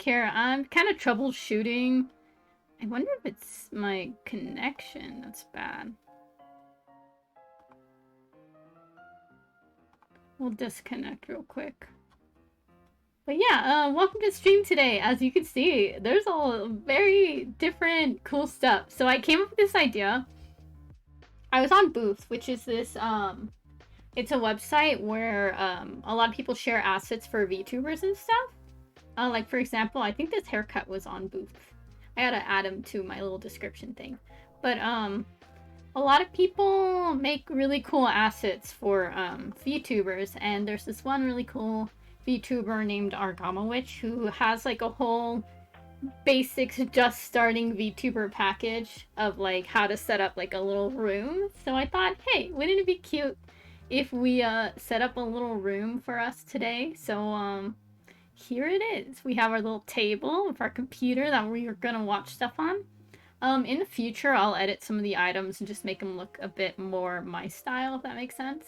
care. I'm kind of troubleshooting. I wonder if it's my connection that's bad. We'll disconnect real quick. But yeah, welcome to stream today. As you can see, there's all very different cool stuff. So I came up with this idea. I was on Booth, which is this, it's a website where a lot of people share assets for VTubers and stuff. Like, for example, I think this haircut was on Booth. I gotta add him to my little description thing. But, a lot of people make really cool assets for VTubers, and there's this one really cool VTuber named Argamawitch who has like a whole basics just starting VTuber package of like how to set up like a little room. So I thought, hey, wouldn't it be cute if we set up a little room for us today? So here it is. We have our little table with our computer that we are gonna watch stuff on. In the future, I'll edit some of the items and just make them look a bit more my style, if that makes sense.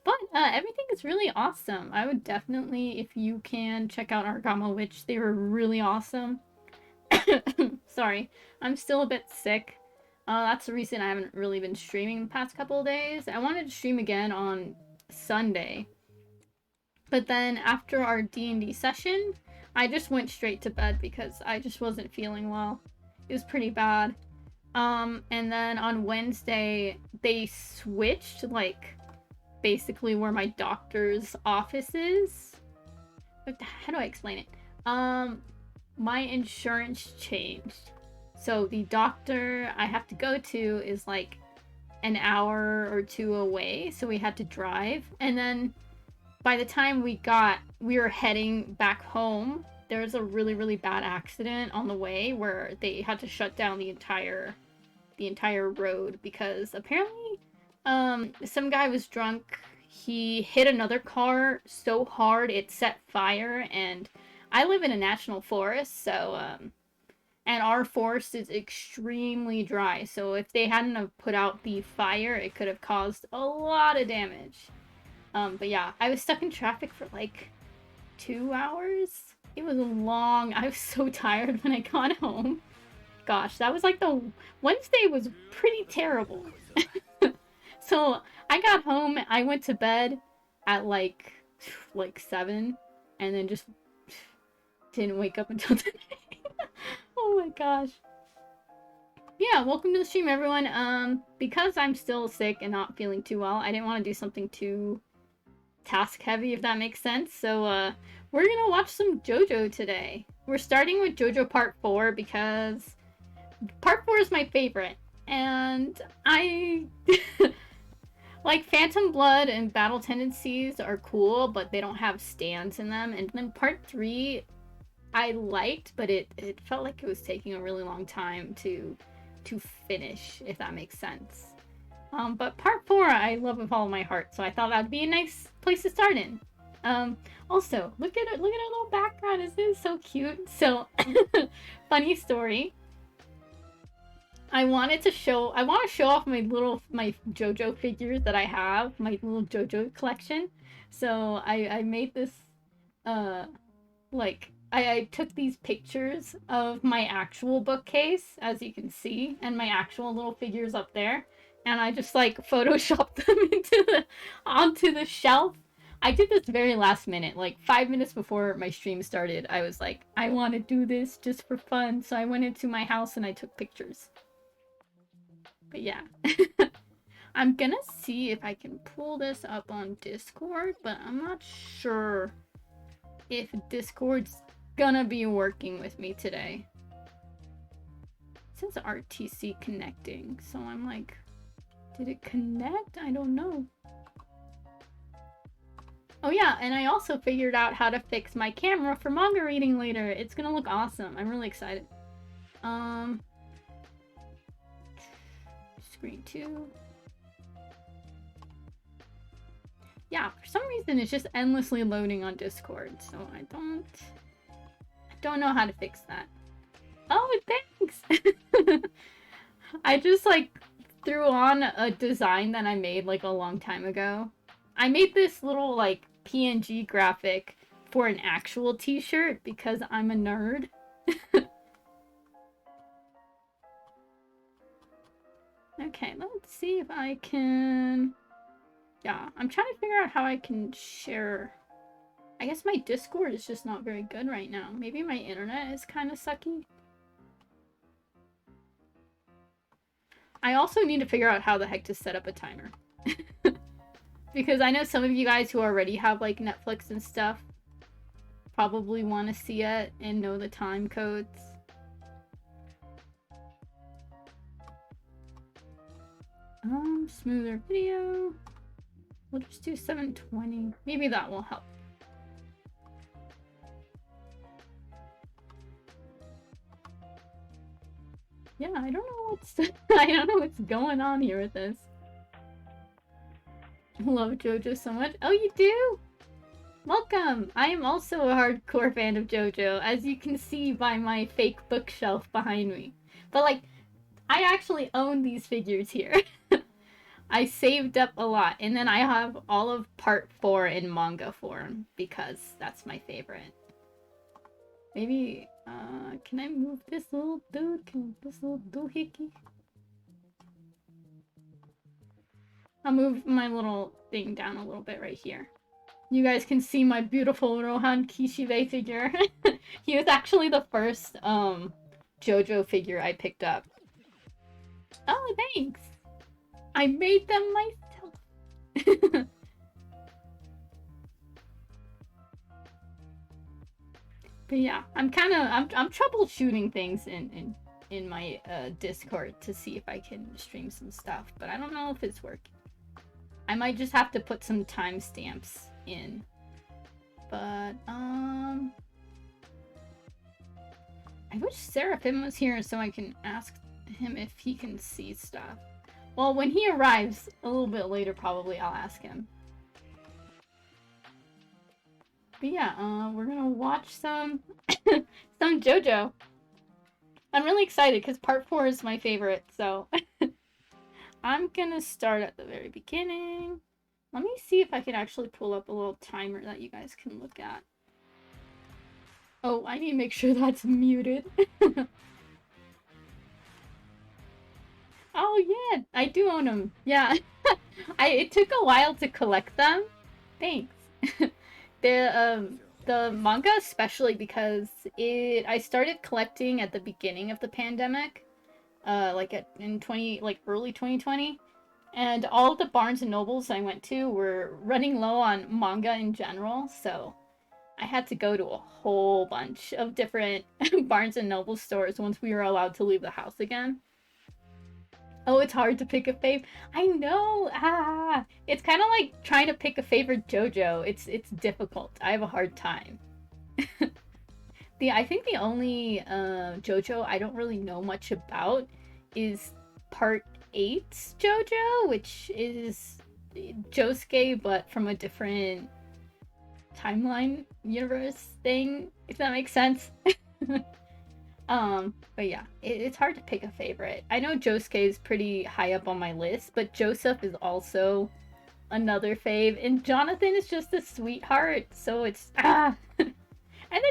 But everything is really awesome. I would definitely, if you can, check out Argama Witch. They were really awesome. Sorry, I'm still a bit sick. That's the reason I haven't really been streaming the past couple of days. I wanted to stream again on Sunday. But then after our D&D session, I just went straight to bed because I just wasn't feeling well. It was pretty bad. And then on Wednesday, they switched, like, basically where my doctor's office is. How do I explain it? My insurance changed. So the doctor I have to go to is like an hour or two away, so we had to drive. And then by the time we were heading back home, there was a really, really bad accident on the way where they had to shut down the entire road because apparently some guy was drunk. He hit another car so hard it set fire, and I live in a national forest, so and our forest is extremely dry, so if they hadn't have put out the fire, it could have caused a lot of damage. But yeah, I was stuck in traffic for like 2 hours. It was long. I was so tired when I got home. Gosh, that was like Wednesday was pretty terrible. So I got home, I went to bed at like 7, and then just didn't wake up until today. Oh my gosh. Yeah, welcome to the stream, everyone. Because I'm still sick and not feeling too well, I didn't want to do something too task heavy, if that makes sense. So we're gonna watch some JoJo today. We're starting with JoJo Part 4 because Part 4 is my favorite, and I like Phantom Blood and Battle Tendencies are cool, but they don't have stands in them. And then Part 3 I liked, but it felt like it was taking a really long time to finish, if that makes sense. But Part 4 I love with all of my heart, so I thought that'd be a nice place to start in. Also, look at our little background. Isn't it so cute? So, funny story. I want to show off my JoJo figures that I have, my little JoJo collection. So I made this, like, I took these pictures of my actual bookcase, as you can see, and my actual little figures up there. And I just like photoshopped them onto the shelf. I did this very last minute, like 5 minutes before my stream started. I was like, I want to do this just for fun. So I went into my house and I took pictures. But yeah. I'm gonna see if I can pull this up on Discord, but I'm not sure if Discord's gonna be working with me today. It says RTC connecting, so I'm like, did it connect? I don't know. Oh yeah, and I also figured out how to fix my camera for manga reading later. It's gonna look awesome. I'm really excited. Screen 2. Yeah, for some reason it's just endlessly loading on Discord, so I don't know how to fix that. Oh, thanks! I just like threw on a design that I made like a long time ago. I made this little like PNG graphic for an actual t-shirt because I'm a nerd. Okay, let's see if I can... Yeah, I'm trying to figure out how I can share... I guess my Discord is just not very good right now. Maybe my internet is kind of sucky. I also need to figure out how the heck to set up a timer. Because I know some of you guys who already have like Netflix and stuff probably want to see it and know the time codes. Smoother video. We'll just do 720. Maybe that will help. Yeah, I don't know what's I don't know what's going on here with this. Love JoJo so much. Oh, you do? Welcome! I am also a hardcore fan of JoJo, as you can see by my fake bookshelf behind me. But like, I actually own these figures here. I saved up a lot, and then I have all of part 4 in manga form, because that's my favorite. Maybe, can I move this little dude? This little doohickey? I'll move my little thing down a little bit right here. You guys can see my beautiful Rohan Kishibe figure. He was actually the first, JoJo figure I picked up. Oh, thanks! I made them myself! But yeah, I'm troubleshooting things in my Discord to see if I can stream some stuff, but I don't know if it's working. I might just have to put some timestamps in. But I wish Seraphim was here so I can ask him if he can see stuff. Well, when he arrives a little bit later, probably I'll ask him. But yeah, we're gonna watch some some JoJo. I'm really excited because part 4 is my favorite, so I'm gonna start at the very beginning. Let me see if I can actually pull up a little timer that you guys can look at. Oh, I need to make sure that's muted. Oh yeah, I do own them. Yeah, it took a while to collect them. Thanks. The manga especially because I started collecting at the beginning of the pandemic, like in early 2020, and all of the Barnes and Nobles I went to were running low on manga in general, so I had to go to a whole bunch of different Barnes and Noble stores once we were allowed to leave the house again. Oh, it's hard to pick a fave. I know. It's kind of like trying to pick a favorite JoJo. It's difficult. I have a hard time. I think the only JoJo I don't really know much about is part 8's JoJo, which is Josuke but from a different timeline universe thing, if that makes sense. But yeah, it's hard to pick a favorite. I know Josuke is pretty high up on my list, but Joseph is also another fave, and Jonathan is just a sweetheart, so it's and then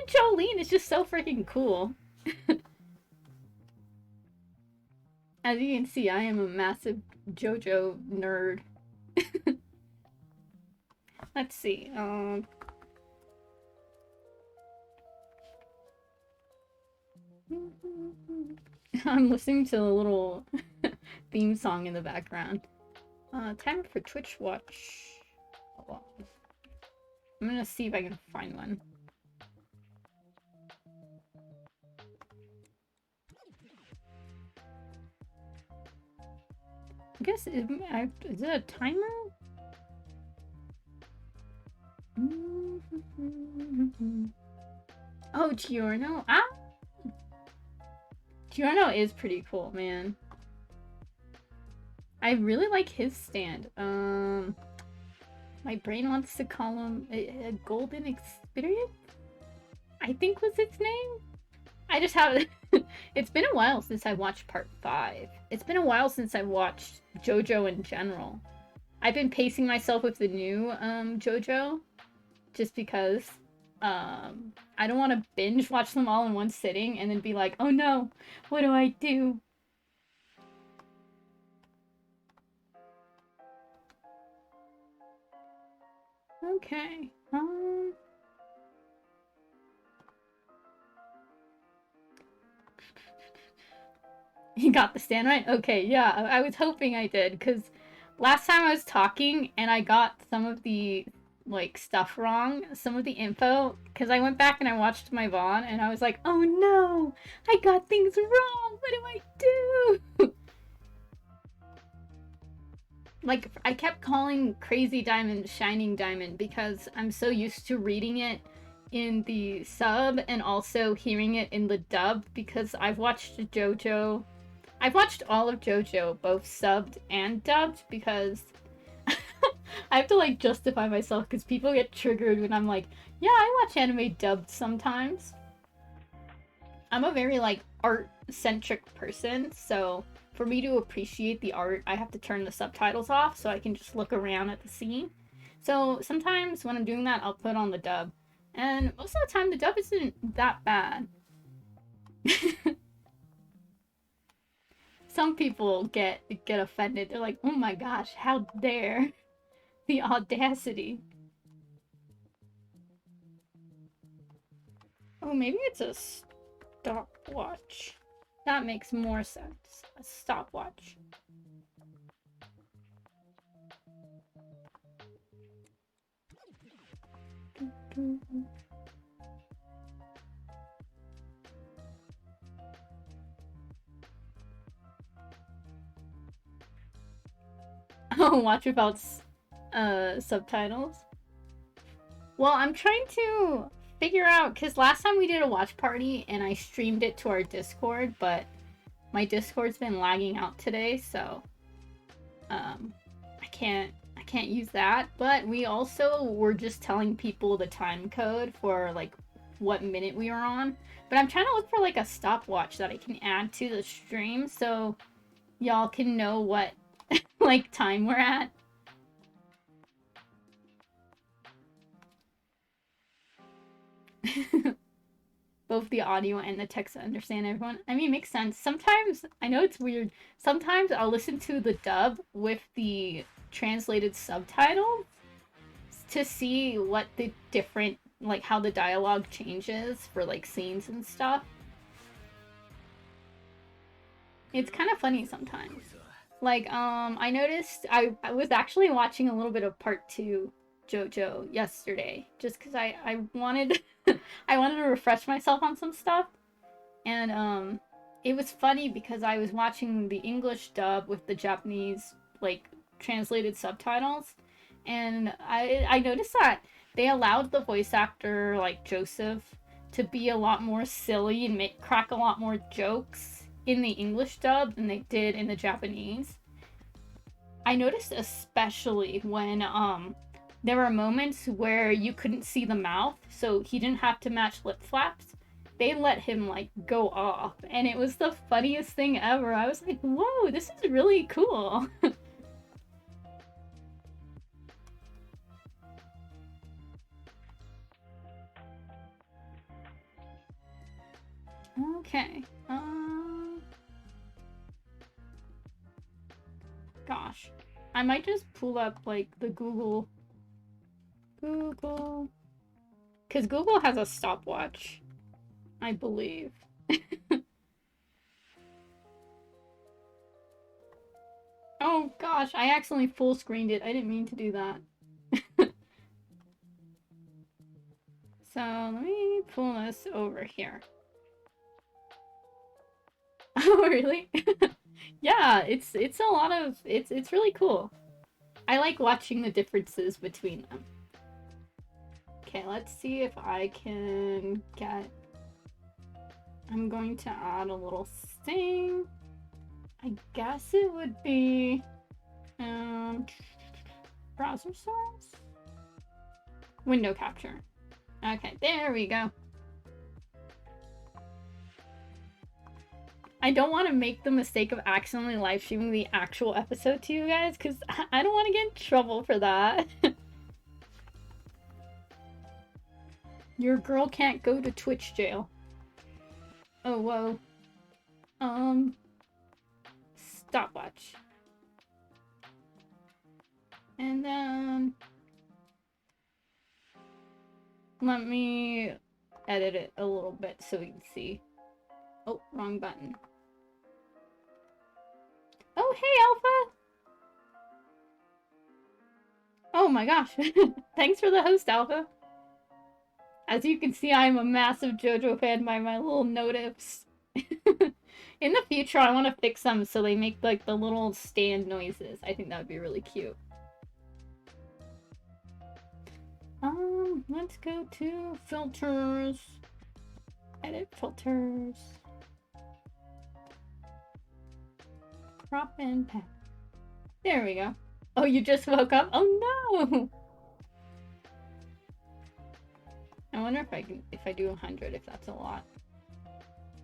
Jolene is just so freaking cool. As you can see, I am a massive JoJo nerd. Let's see, I'm listening to a little theme song in the background. Timer for Twitch Watch. Oh, I'm gonna see if I can find one. I guess, is it a timer? Oh, Giorno. Giorno is pretty cool, man. I really like his stand. My brain wants to call him a Golden Experience? I think was its name? I just have it's been a while since I watched part 5. It's been a while since I watched JoJo in general. I've been pacing myself with the new JoJo just because I don't want to binge watch them all in one sitting and then be like, oh no, what do I do? Okay. You got the stand right? Okay, yeah, I was hoping I did, because last time I was talking and I got some of the, like, stuff wrong, some of the info, because I went back and I watched my VOD and I was like, oh no, I got things wrong, what do I do? Like, I kept calling Crazy Diamond Shining Diamond because I'm so used to reading it in the sub and also hearing it in the dub, because I've watched JoJo. I've watched all of JoJo, both subbed and dubbed, because I have to, like, justify myself because people get triggered when I'm like, yeah, I watch anime dubbed sometimes. I'm a very, like, art-centric person, so for me to appreciate the art, I have to turn the subtitles off so I can just look around at the scene. So sometimes when I'm doing that, I'll put on the dub. And most of the time, the dub isn't that bad. Some people get offended. They're like, oh my gosh, how dare. The audacity. Oh, maybe it's a stopwatch. That makes more sense. A stopwatch. Oh, watch without subtitles. Well, I'm trying to figure out, because last time we did a watch party and I streamed it to our Discord, but my Discord's been lagging out today, so I can't use that. But we also were just telling people the time code for, like, what minute we were on. But I'm trying to look for, like, a stopwatch that I can add to the stream so y'all can know what like time we're at. Both the audio and the text to understand everyone. I mean, it makes sense. Sometimes, I know it's weird, sometimes I'll listen to the dub with the translated subtitles to see what the different, like, how the dialogue changes for, like, scenes and stuff. It's kind of funny sometimes. Like, I noticed I was actually watching a little bit of part 2 JoJo yesterday, just because I wanted I wanted to refresh myself on some stuff. And it was funny because I was watching the English dub with the Japanese, like, translated subtitles, and I noticed that they allowed the voice actor, like Joseph, to be a lot more silly and crack a lot more jokes in the English dub than they did in the Japanese. I noticed especially when there were moments where you couldn't see the mouth, so he didn't have to match lip flaps. They let him, like, go off, and it was the funniest thing ever. I was like, whoa, this is really cool. Okay. Gosh. I might just pull up, like, the Google. Because Google has a stopwatch, I believe. Oh gosh, I accidentally full screened it. I didn't mean to do that. So let me pull this over here. Oh really? Yeah, it's a lot of it's really cool. I like watching the differences between them. Okay, let's see if I can get. I'm going to add a little thing. I guess it would be browser source, window capture. Okay, there we go. I don't want to make the mistake of accidentally live streaming the actual episode to you guys, because I don't want to get in trouble for that. Your girl can't go to Twitch jail. Oh, whoa. Stopwatch. And then... let me edit it a little bit so we can see. Oh, wrong button. Oh, hey, Alpha! Oh my gosh. Thanks for the host, Alpha. As you can see, I'm a massive JoJo fan by my little notifs. In the future, I want to fix them so they make like the little stand noises. I think that would be really cute. Let's go to filters. Edit filters. Crop and pack. There we go. Oh, you just woke up? Oh no! I wonder if I do 100, if that's a lot.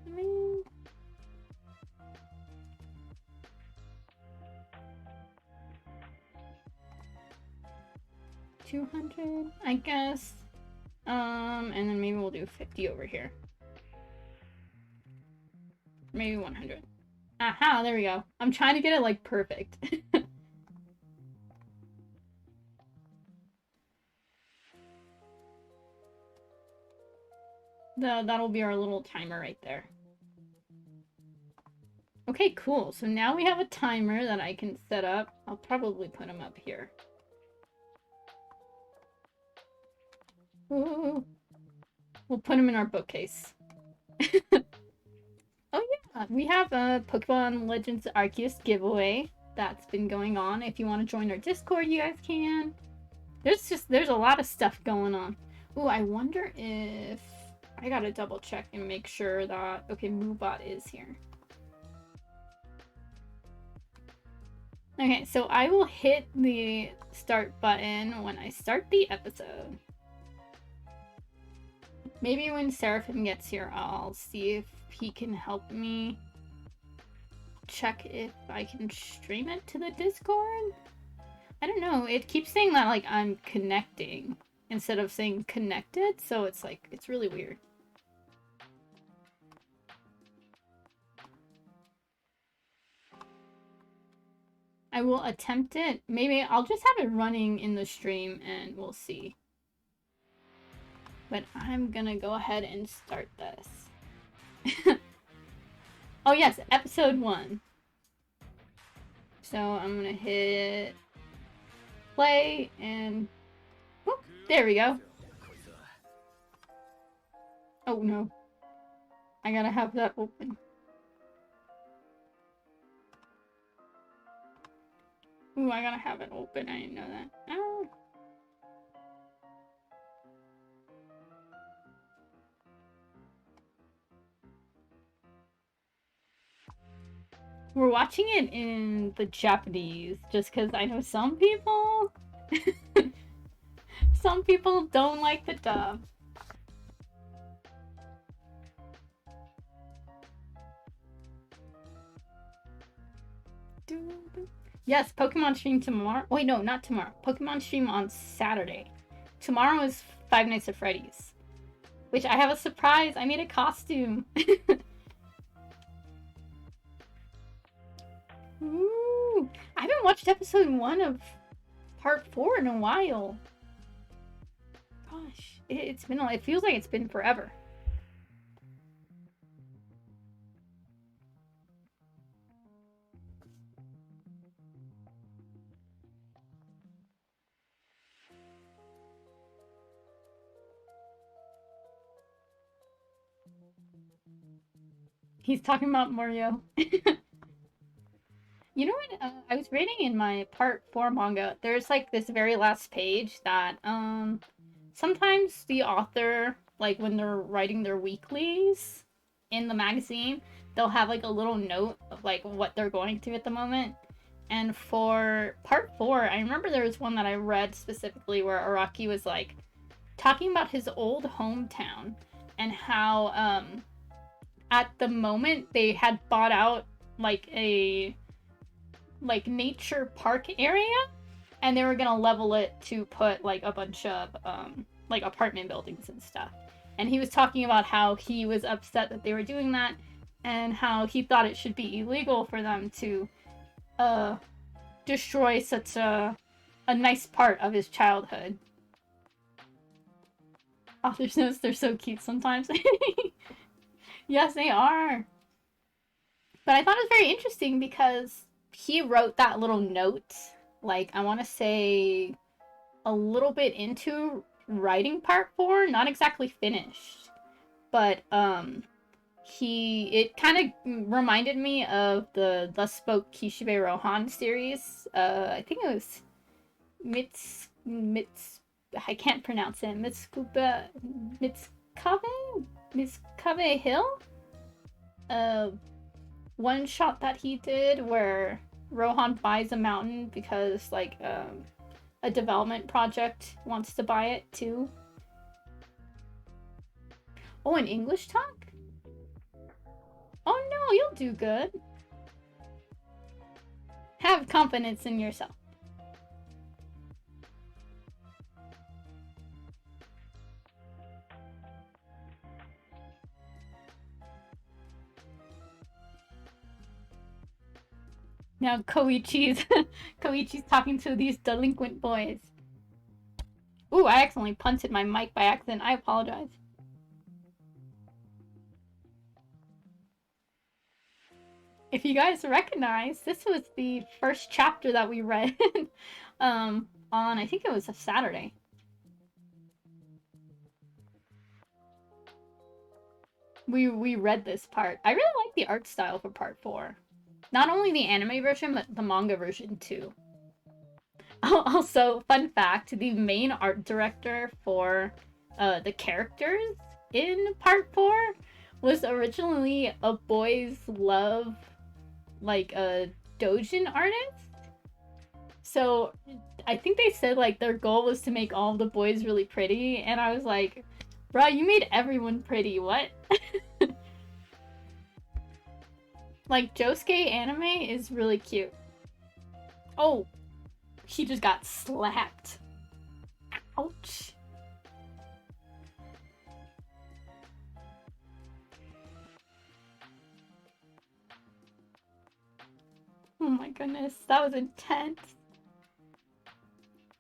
I mean... 200, I guess. And then maybe we'll do 50 over here. Maybe 100. Aha, there we go. I'm trying to get it, like, perfect. That'll be our little timer right there. Okay, cool. So now we have a timer that I can set up. I'll probably put him up here. Ooh. We'll put him in our bookcase. Oh yeah, we have a Pokemon Legends Arceus giveaway that's been going on. If you want to join our Discord, you guys can. There's a lot of stuff going on. Ooh, I wonder if... I gotta double check and make sure that... Okay, Moobot is here. Okay, so I will hit the start button when I start the episode. Maybe when Seraphim gets here, I'll see if he can help me check if I can stream it to the Discord. I don't know. It keeps saying that, like, I'm connecting instead of saying connected, so it's like, it's really weird. I will attempt it. Maybe I'll just have it running in the stream and we'll see. But I'm gonna go ahead and start this. Oh yes, episode 1. So I'm gonna hit play and whoop, there we go. Oh no. I gotta have that open. Ooh, I gotta have it open. I didn't know that. Oh. We're watching it in the Japanese just because I know some people some people don't like the dub. Yes, Pokemon stream tomorrow. Wait, no, not tomorrow. Pokemon stream on Saturday. Tomorrow is Five Nights at Freddy's. Which I have a surprise. I made a costume. Ooh, I haven't watched episode 1 of part 4 in a while. Gosh, it's been, it feels like it's been forever. He's talking about Mario. You know what? I was reading in my part 4 manga, there's like this very last page that sometimes the author, like when they're writing their weeklies in the magazine, they'll have like a little note of like what they're going through at the moment. And for part 4, I remember there was one that I read specifically where Araki was like talking about his old hometown and how at the moment they had bought out like a nature park area and they were gonna level it to put like a bunch of like apartment buildings and stuff. And he was talking about how he was upset that they were doing that, and how he thought it should be illegal for them to destroy such a nice part of his childhood. Author's notes, they're so cute sometimes. Yes, they are. But I thought it was very interesting because he wrote that little note, like, I want to say a little bit into writing part 4, not exactly finished. But, it kind of reminded me of the Thus Spoke Kishibe Rohan series. I think it was I can't pronounce it. Mitsukabe Hill? One shot that he did where Rohan buys a mountain because, like, a development project wants to buy it too. Oh, an English talk? Oh no, you'll do good. Have confidence in yourself. Now Koichi's talking to these delinquent boys. Ooh, I accidentally punted my mic by accident. I apologize. If you guys recognize, this was the first chapter that we read on, I think it was a Saturday. We read this part. I really like the art style for part 4. Not only the anime version, but the manga version too. Also, fun fact, the main art director for the characters in part 4 was originally a boys love, like, a doujin artist. So I think they said, like, their goal was to make all the boys really pretty, and I was like, bruh, you made everyone pretty, what? Like, Josuke anime is really cute. Oh, he just got slapped. Ouch. Oh my goodness, that was intense.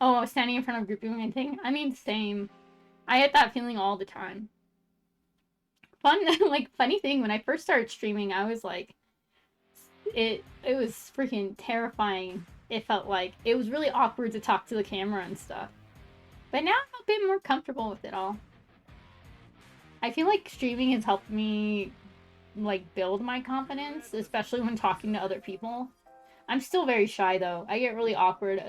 Oh, I was standing in front of a group doing my thing? I mean, same. I had that feeling all the time. Funny thing, when I first started streaming, I was like, it was freaking terrifying. It felt like it was really awkward to talk to the camera and stuff. But now I'm a bit more comfortable with it all. I feel like streaming has helped me, like, build my confidence, especially when talking to other people. I'm still very shy though. I get really awkward.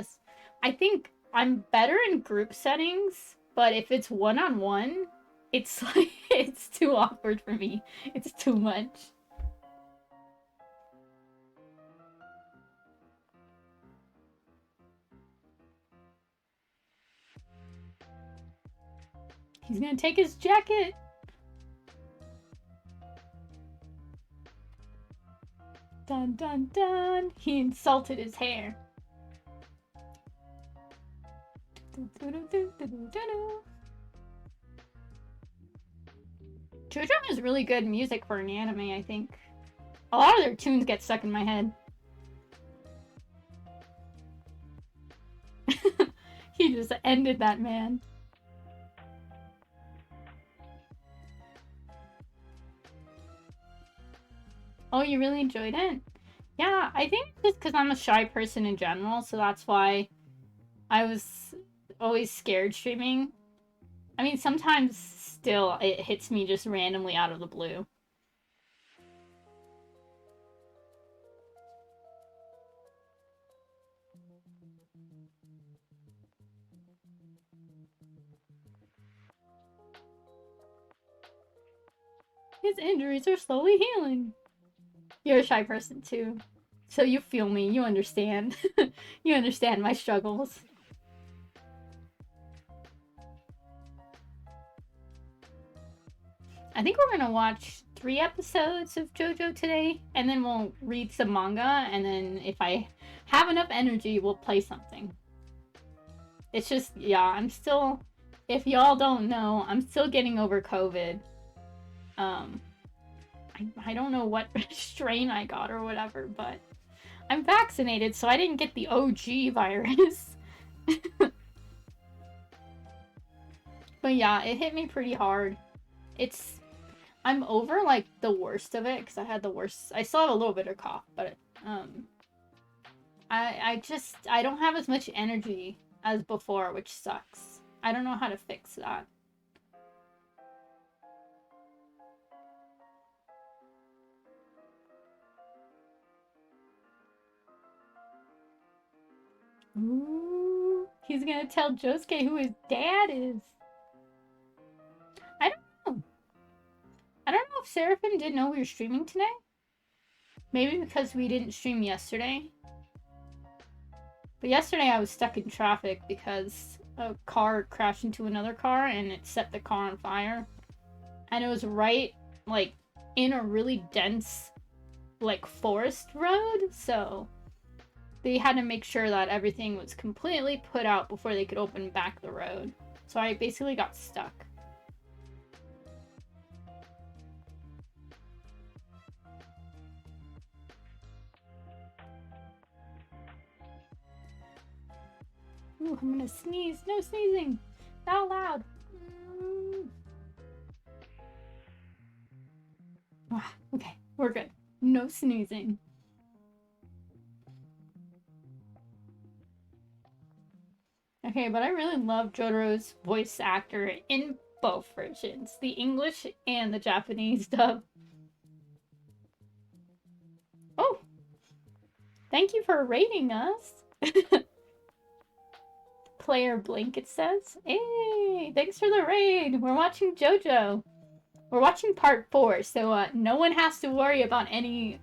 I think I'm better in group settings, but if it's one-on-one, it's like, it's too awkward for me. It's too much. He's gonna take his jacket! Dun dun dun! He insulted his hair. Jojo has really good music for an anime, I think. A lot of their tunes get stuck in my head. He just ended that man. Oh, you really enjoyed it? Yeah, I think just because I'm a shy person in general, so that's why I was always scared streaming. I mean, sometimes still it hits me just randomly out of the blue. His injuries are slowly healing. You're a shy person too. So you feel me, you understand. You understand my struggles. I think we're gonna watch 3 episodes of JoJo today, and then we'll read some manga, and then if I have enough energy, we'll play something. It's just, yeah, I'm still if y'all don't know, I'm still getting over COVID. I don't know what strain I got or whatever, but I'm vaccinated, so I didn't get the OG virus. But yeah, it hit me pretty hard. I'm over, like, the worst of it, because I had the worst. I still have a little bit of cough, but, I don't have as much energy as before, which sucks. I don't know how to fix that. Ooh, he's gonna tell Josuke who his dad is. I don't know. I don't know if Seraphim didn't know we were streaming today. Maybe because we didn't stream yesterday. But yesterday I was stuck in traffic because a car crashed into another car and it set the car on fire. And it was right, like, in a really dense, like, forest road, so they had to make sure that everything was completely put out before they could open back the road. So I basically got stuck. Ooh, I'm gonna sneeze. No sneezing! Not allowed! Okay, we're good. No sneezing. Okay, but I really love Jotaro's voice actor in both versions. The English and the Japanese dub. Oh! Thank you for rating us! Player Blink, it says. Hey! Thanks for the raid! We're watching Jojo. We're watching part 4, so no one has to worry about any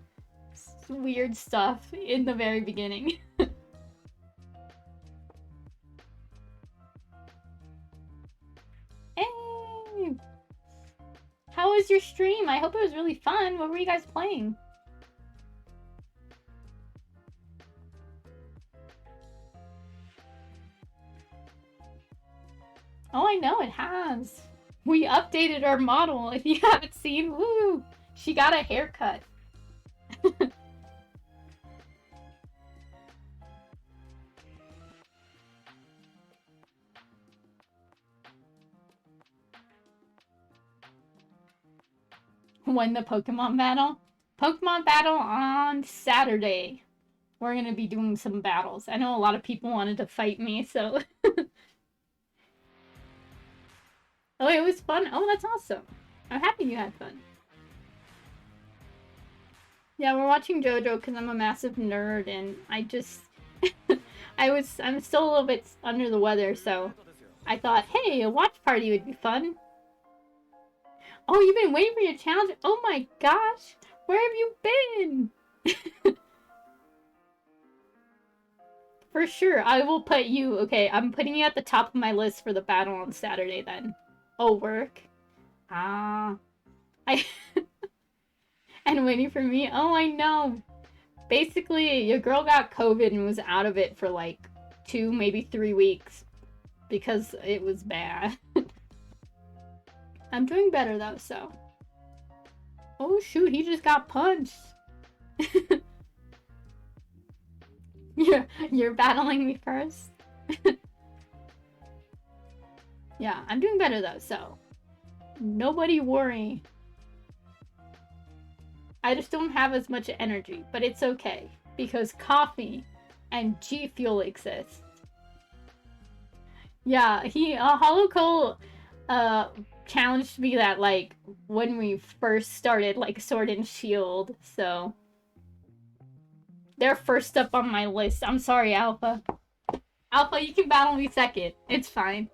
weird stuff in the very beginning. Hey! How was your stream? I hope it was really fun. What were you guys playing? Oh, I know, it has. We updated our model. If you haven't seen, woo! She got a haircut. When the Pokemon battle? Pokemon battle on Saturday. We're gonna be doing some battles. I know a lot of people wanted to fight me, so... Oh, it was fun? Oh, that's awesome. I'm happy you had fun. Yeah, we're watching JoJo because I'm a massive nerd and I just... I'm still a little bit under the weather, so I thought, hey, a watch party would be fun. Oh, you've been waiting for your challenge? Oh my gosh! Where have you been? For sure, I will put you... Okay, I'm putting you at the top of my list for the battle on Saturday then. Oh, work? Ah. And waiting for me? Oh, I know. Basically, your girl got COVID and was out of it for like 2, maybe 3 weeks. Because it was bad. I'm doing better though, so. Oh shoot, he just got punched. You're battling me first? Yeah, I'm doing better though, so. Nobody worry. I just don't have as much energy, but it's okay. Because coffee and G Fuel exist. Yeah, Hollow challenged me that, like, when we first started, like, Sword and Shield, so... They're first up on my list. I'm sorry, Alpha. Alpha, you can battle me second. It's fine.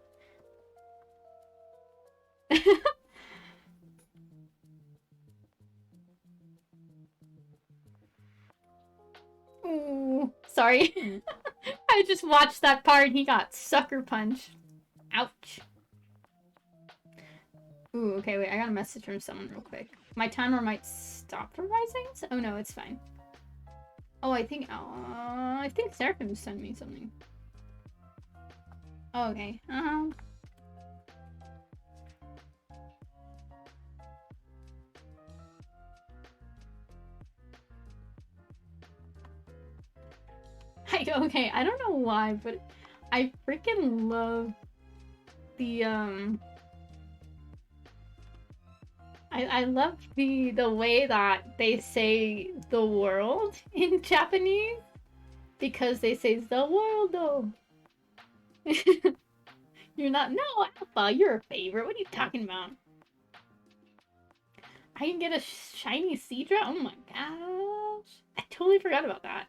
Ooh, sorry. I just watched that part and he got sucker punched. Ouch. Ooh, okay, wait, I got a message from someone real quick. My timer might stop for risings? Oh no, it's fine. Oh, I think Seraphim sent me something. Oh, okay. Okay, I don't know why, but I freaking love the I love the way that they say the world in Japanese, because they say the world though. You're not, no, Alpha, you're a favorite. What are you talking about? I can get a shiny Seadra? Oh my gosh. I totally forgot about that.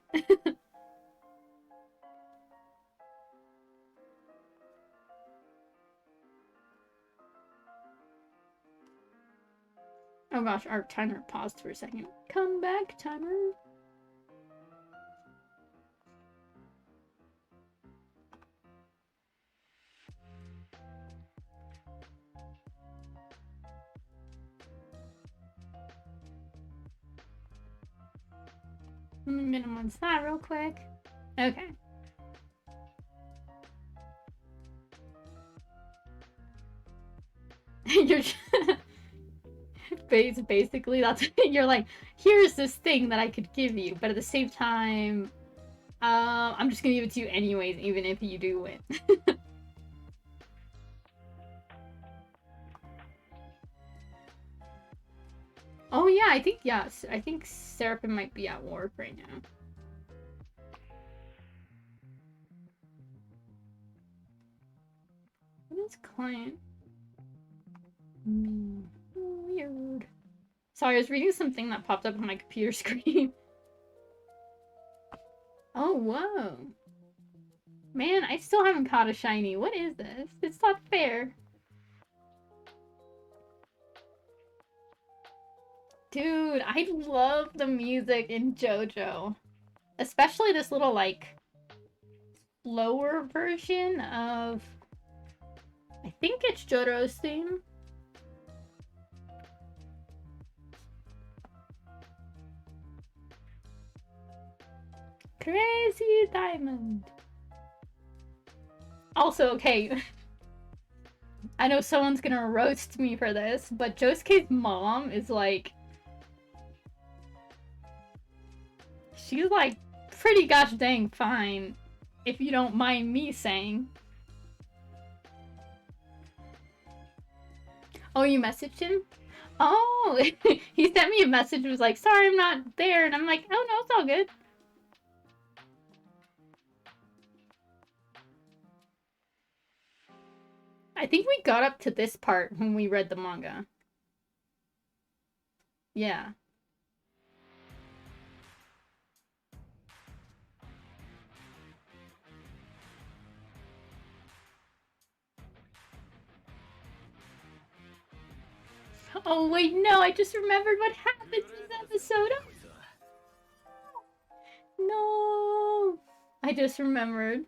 Oh gosh, our timer paused for a second. Come back, timer. Let me minimize that real quick. Okay. You're basically that's you're like, here's this thing that I could give you, but at the same time, I'm just gonna give it to you anyways, even if you do win. Oh yeah, I think yes. I think Seraphim might be at warp right now. What is client? Weird. Sorry, I was reading something that popped up on my computer screen. Oh, whoa. Man, I still haven't caught a shiny. What is this? It's not fair. Dude, I love the music in JoJo. Especially this little, like, slower version of... I think it's Jotaro's theme. Crazy Diamond. Also, okay, I know someone's gonna roast me for this, but Josuke's mom is like... She's like pretty gosh dang fine, if you don't mind me saying. Oh, you messaged him? Oh, he sent me a message and was like, sorry I'm not there, and I'm like, oh no, it's all good. I think we got up to this part when we read the manga. Yeah. Oh wait, no, I just remembered what happened in this episode. No! I just remembered.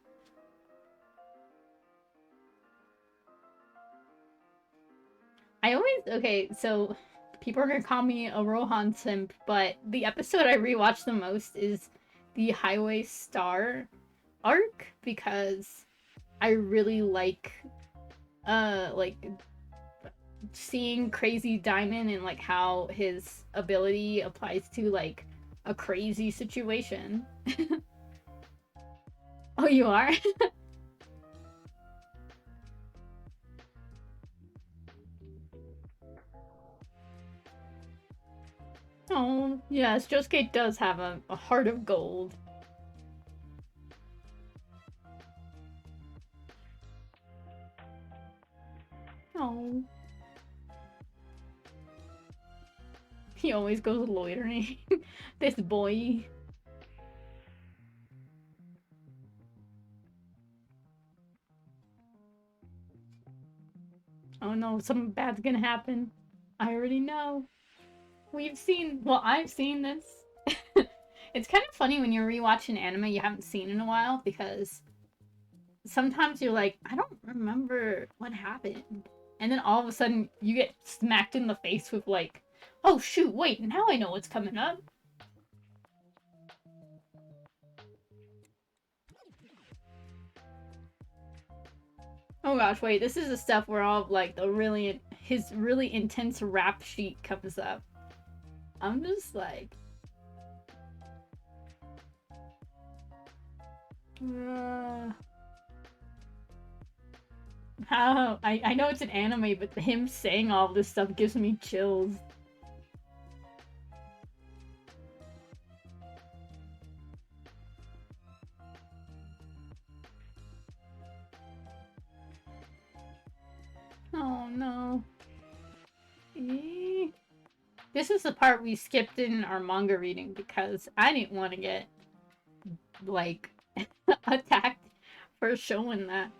I always... Okay, so... People are gonna call me a Rohan simp, but the episode I rewatch the most is the Highway Star arc, because I really like seeing Crazy Diamond and, like, how his ability applies to, like, a crazy situation. Oh, you are? Oh, yes, Josuke does have a heart of gold. Oh. He always goes loitering. This boy. Oh no, something bad's gonna happen. I already know. We've seen... Well, I've seen this. It's kind of funny when you rewatch an anime you haven't seen in a while, because sometimes you're like, I don't remember what happened. And then all of a sudden you get smacked in the face with like, oh shoot, wait, now I know what's coming up. Oh gosh, wait, this is the stuff where all like his really intense rap sheet comes up. I'm just like... How? I know it's an anime, but him saying all this stuff gives me chills. Oh no. This is the part we skipped in our manga reading because I didn't want to get, like, attacked for showing that.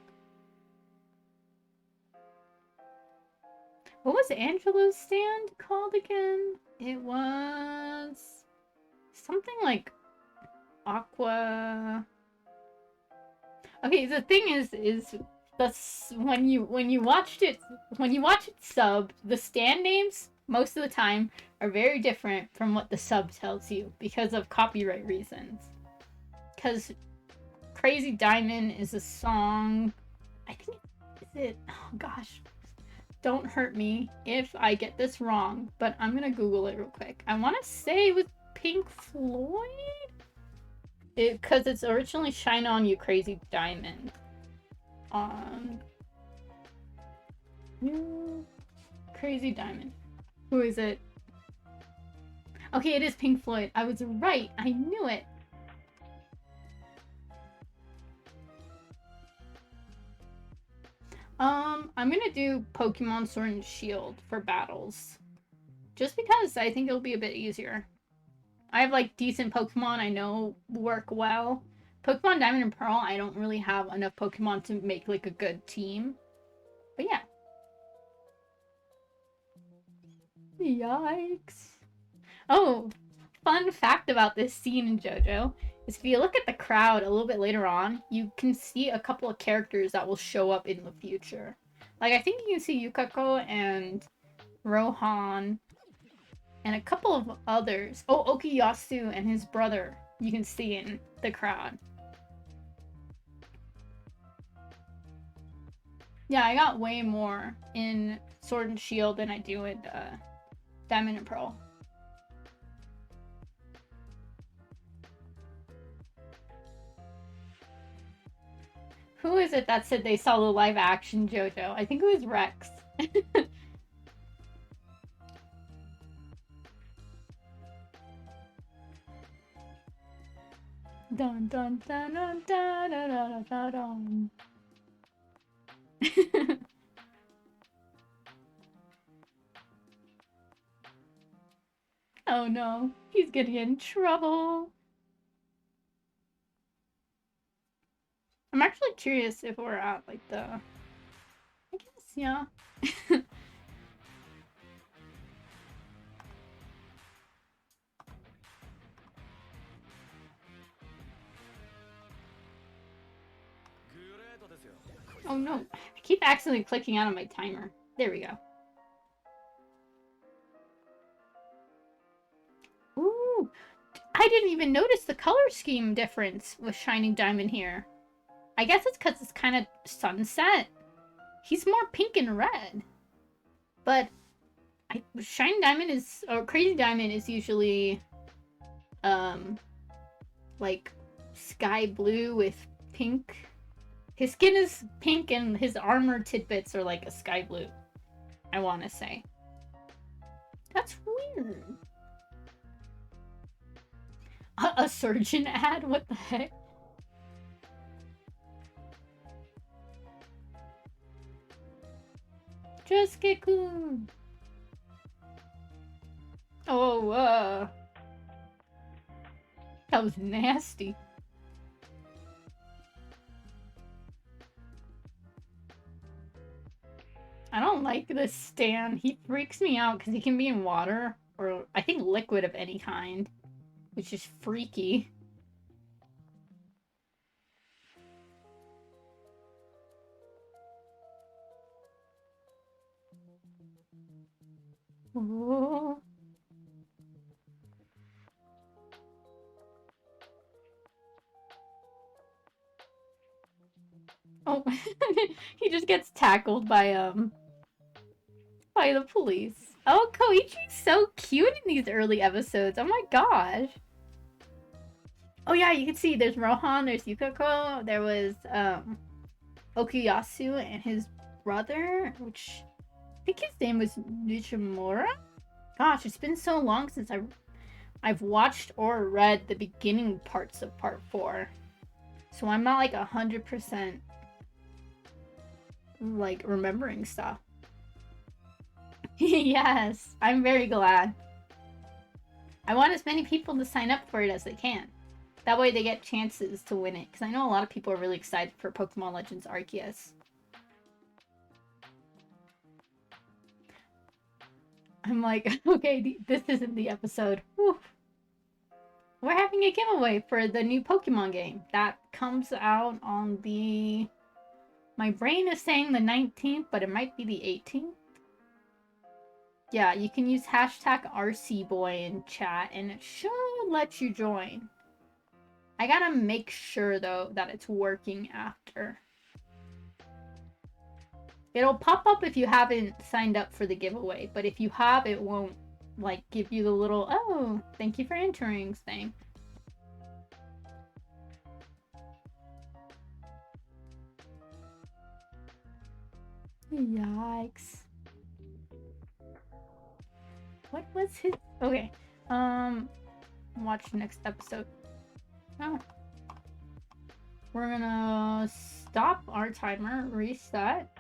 What was Angelo's stand called again? It was something like Aqua. Okay, the thing is that's when you watch it sub, the stand names most of the time are very different from what the sub tells you because of copyright reasons. Because Crazy Diamond is a song, I think, is it? Oh gosh. Don't hurt me if I get this wrong, but I'm gonna Google it real quick. I want to say it was Pink Floyd? Because it's originally Shine On You Crazy Diamond. You Crazy Diamond. Who is it? Okay, it is Pink Floyd. I was right. I knew it. I'm gonna do Pokemon Sword and Shield for battles. Just because I think it'll be a bit easier. I have, like, decent Pokemon I know work well. Pokemon Diamond and Pearl, I don't really have enough Pokemon to make, like, a good team. But yeah. Yikes. Oh, fun fact about this scene in JoJo is if you look at the crowd a little bit later on, you can see a couple of characters that will show up in the future. Like, I think you can see Yukako and Rohan and a couple of others. Oh, Okuyasu and his brother you can see in the crowd. Yeah, I got way more in Sword and Shield than I do in Diamond and Pearl. Who is it that said they saw the live action JoJo? I think it was Rex. Dun dun dun dun dun dun dun dun dun. Oh no, he's getting in trouble. I'm actually curious if we're at, like, the... I guess, yeah. Oh no, I keep accidentally clicking out on my timer. There we go. Ooh, I didn't even notice the color scheme difference with Shining Diamond here. I guess it's because it's kind of sunset. He's more pink and red. But Shining Diamond is, or Crazy Diamond is usually, like, sky blue with pink. His skin is pink and his armor tidbits are like a sky blue, I want to say. That's weird. A surgeon ad? What the heck? Just get cool. Oh, that was nasty. I don't like this Stan. He freaks me out because he can be in water, or I think liquid of any kind, which is freaky. Oh. Oh, he just gets tackled by the police. Oh, Koichi's so cute in these early episodes. Oh my gosh. Oh yeah, you can see there's Rohan, there's Yukiko, there was Okuyasu and his brother, which I think his name was Nishimura. Gosh, it's been so long since I've watched or read the beginning parts of part 4. So I'm not like 100% like remembering stuff. Yes, I'm very glad. I want as many people to sign up for it as they can. That way they get chances to win it. Because I know a lot of people are really excited for Pokemon Legends Arceus. I'm like, okay, this isn't the episode. Whew. We're having a giveaway for the new Pokemon game. That comes out on the... My brain is saying the 19th, but it might be the 18th. Yeah, you can use hashtag RCBoy in chat, and it should let you join. I gotta make sure, though, that it's working after. It'll pop up if you haven't signed up for the giveaway, but if you have, it won't, like, give you the little, oh, thank you for entering thing. Yikes. What was his... Okay, watch next episode. Oh. We're gonna stop our timer, reset.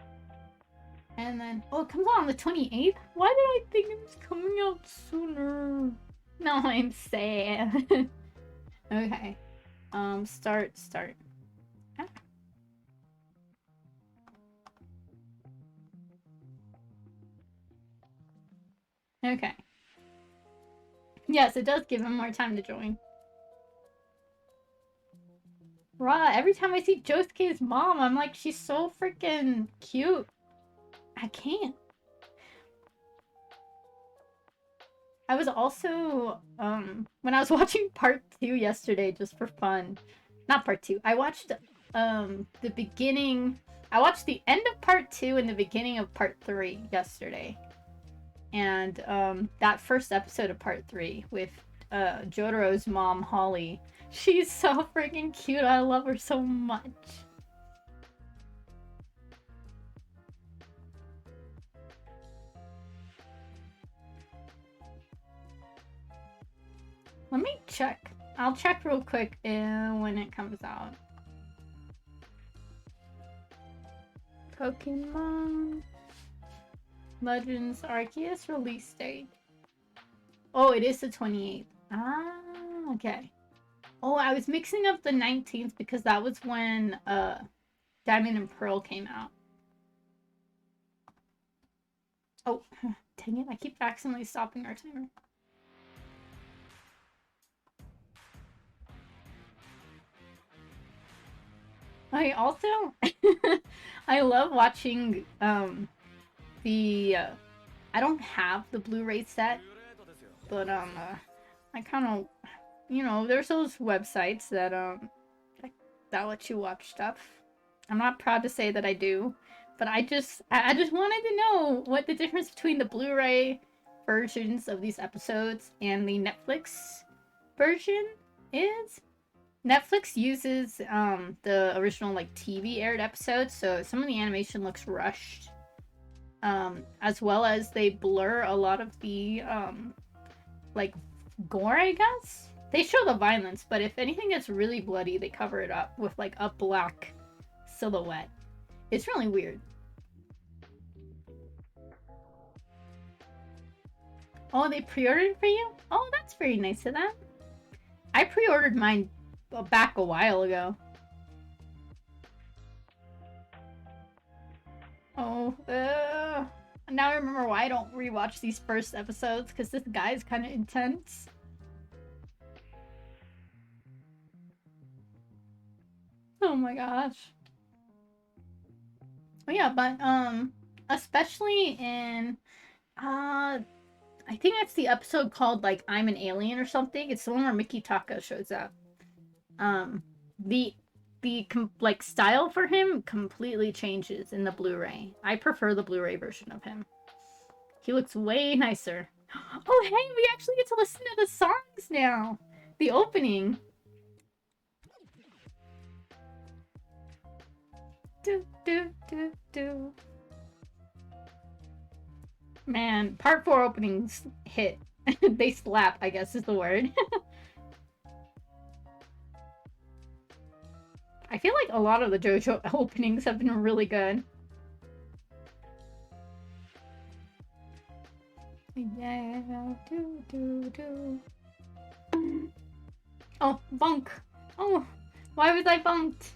And then, oh, it comes out on the 28th? Why did I think it was coming out sooner? No, I'm sad. Okay. Start. Ah. Okay. Yes, it does give him more time to join. Bruh, every time I see Josuke's mom, I'm like, she's so freaking cute. I can't. I was also, when I was watching part 2 yesterday, just for fun. Not part 2. I watched, the beginning... I watched the end of part 2 and the beginning of part 3 yesterday. And, that first episode of part 3 with, Jotaro's mom, Holly. She's so freaking cute. I love her so much. Let me check. I'll check real quick when it comes out. Pokemon Legends Arceus release date. Oh, it is the 28th. Ah, okay. Oh, I was mixing up the 19th because that was when Diamond and Pearl came out. Oh, dang it. I keep accidentally stopping our timer. I also... I love watching the... I don't have the Blu-ray set, but I kind of... You know, there's those websites that that let you watch stuff. I'm not proud to say that I do, but I just wanted to know what the difference between the Blu-ray versions of these episodes and the Netflix version is. Netflix uses the original like TV aired episodes, so some of the animation looks rushed. As well as they blur a lot of the like gore, I guess. They show the violence, but if anything gets really bloody, they cover it up with like a black silhouette. It's really weird. Oh, they pre-ordered for you? Oh, that's very nice of them. I pre-ordered mine back a while ago. Oh, now I remember why I don't rewatch these first episodes, because this guy's kind of intense. Oh my gosh. Oh yeah, but especially in I think that's the episode called like I'm an Alien or something. It's the one where Miki Taka shows up. The like style for him completely changes in the Blu-ray. I prefer the Blu-ray version of him. He looks way nicer. Oh hey, we actually get to listen to the songs now. The opening. Do, do, do, do. Man, part 4 openings hit. They slap, I guess is the word. I feel like a lot of the JoJo openings have been really good. Yeah, do, do, do. Oh, bunk. Oh, why was I bunked?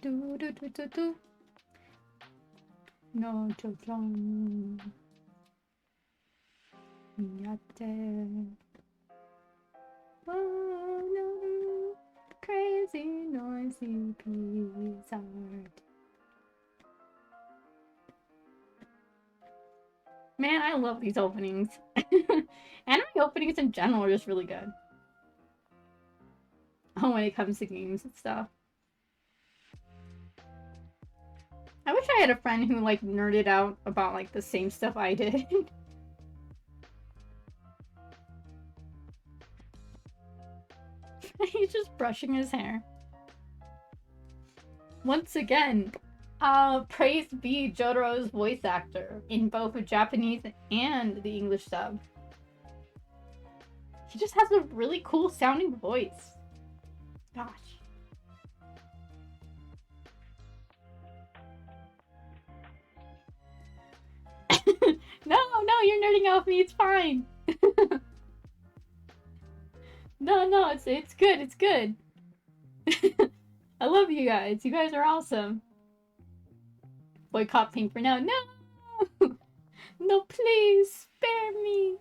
Do, do, do, do, do. No, Jojo. Yatte. Oh, no. Crazy, noisy blizzard. Man, I love these openings. Anime openings in general are just really good. Oh, when it comes to games and stuff. I wish I had a friend who, like, nerded out about, like, the same stuff I did. He's just brushing his hair. Once again, praise be Jotaro's voice actor in both the Japanese and the English dub. He just has a really cool sounding voice. Gosh. No, you're nerding out with me, it's fine. No, it's good, it's good. I love you guys. You guys are awesome. Boycott Pink for now. No! No, please, spare me.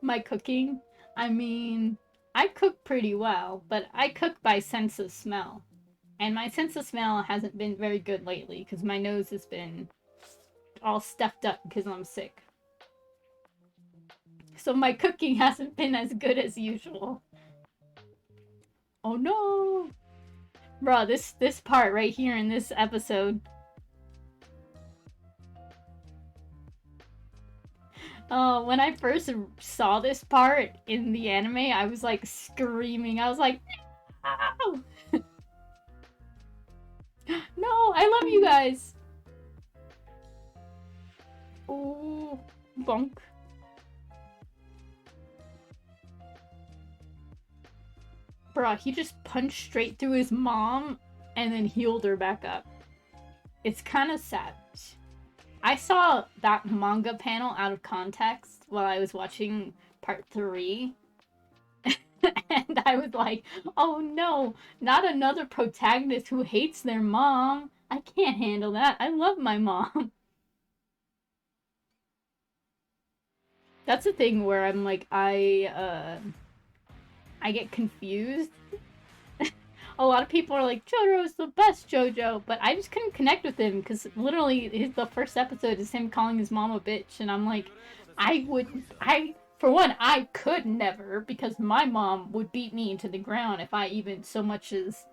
My cooking? I mean, I cook pretty well, but I cook by sense of smell. And my sense of smell hasn't been very good lately, because my nose has been all stuffed up because I'm sick. So my cooking hasn't been as good as usual. Oh no! Bruh, this part right here in this episode. When I first saw this part in the anime, I was like screaming. I was like, no! No, I love you guys! Ooh, bonk. Bruh, he just punched straight through his mom and then healed her back up. It's kind of sad. I saw that manga panel out of context while I was watching part 3. And I was like, oh no, not another protagonist who hates their mom. I can't handle that. I love my mom. That's the thing where I'm like, I get confused. A lot of people are like, Jojo's the best JoJo, but I just couldn't connect with him because literally the first episode is him calling his mom a bitch, and I'm like, for one, I could never, because my mom would beat me into the ground if I even so much as,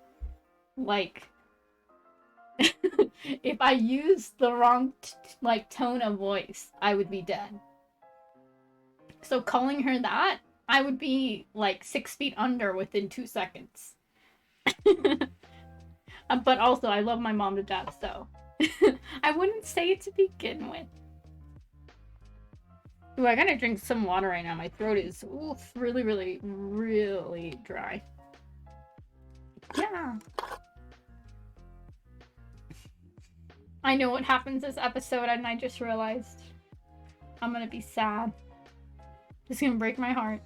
like, if I used the wrong, tone of voice, I would be dead. So calling her that, I would be, like, 6 feet under within 2 seconds. But also, I love my mom to death, so I wouldn't say it to begin with. Ooh, I gotta drink some water right now. My throat is really, really, really dry. Yeah. I know what happens this episode, and I just realized I'm gonna be sad. It's gonna break my heart.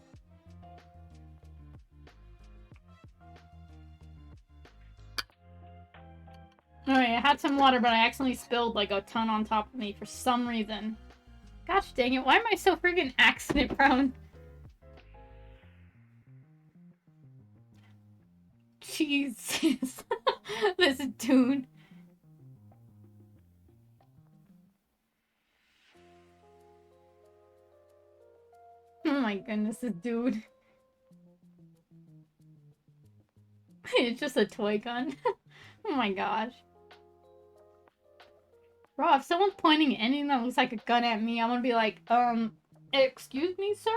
Alright, I had some water, but I accidentally spilled like a ton on top of me for some reason. Gosh dang it, why am I so freaking accident prone? Jesus. This dude. Oh my goodness, this dude. It's just a toy gun. Oh my gosh. Bro, if someone's pointing anything that looks like a gun at me, I'm gonna be like, Excuse me, sir?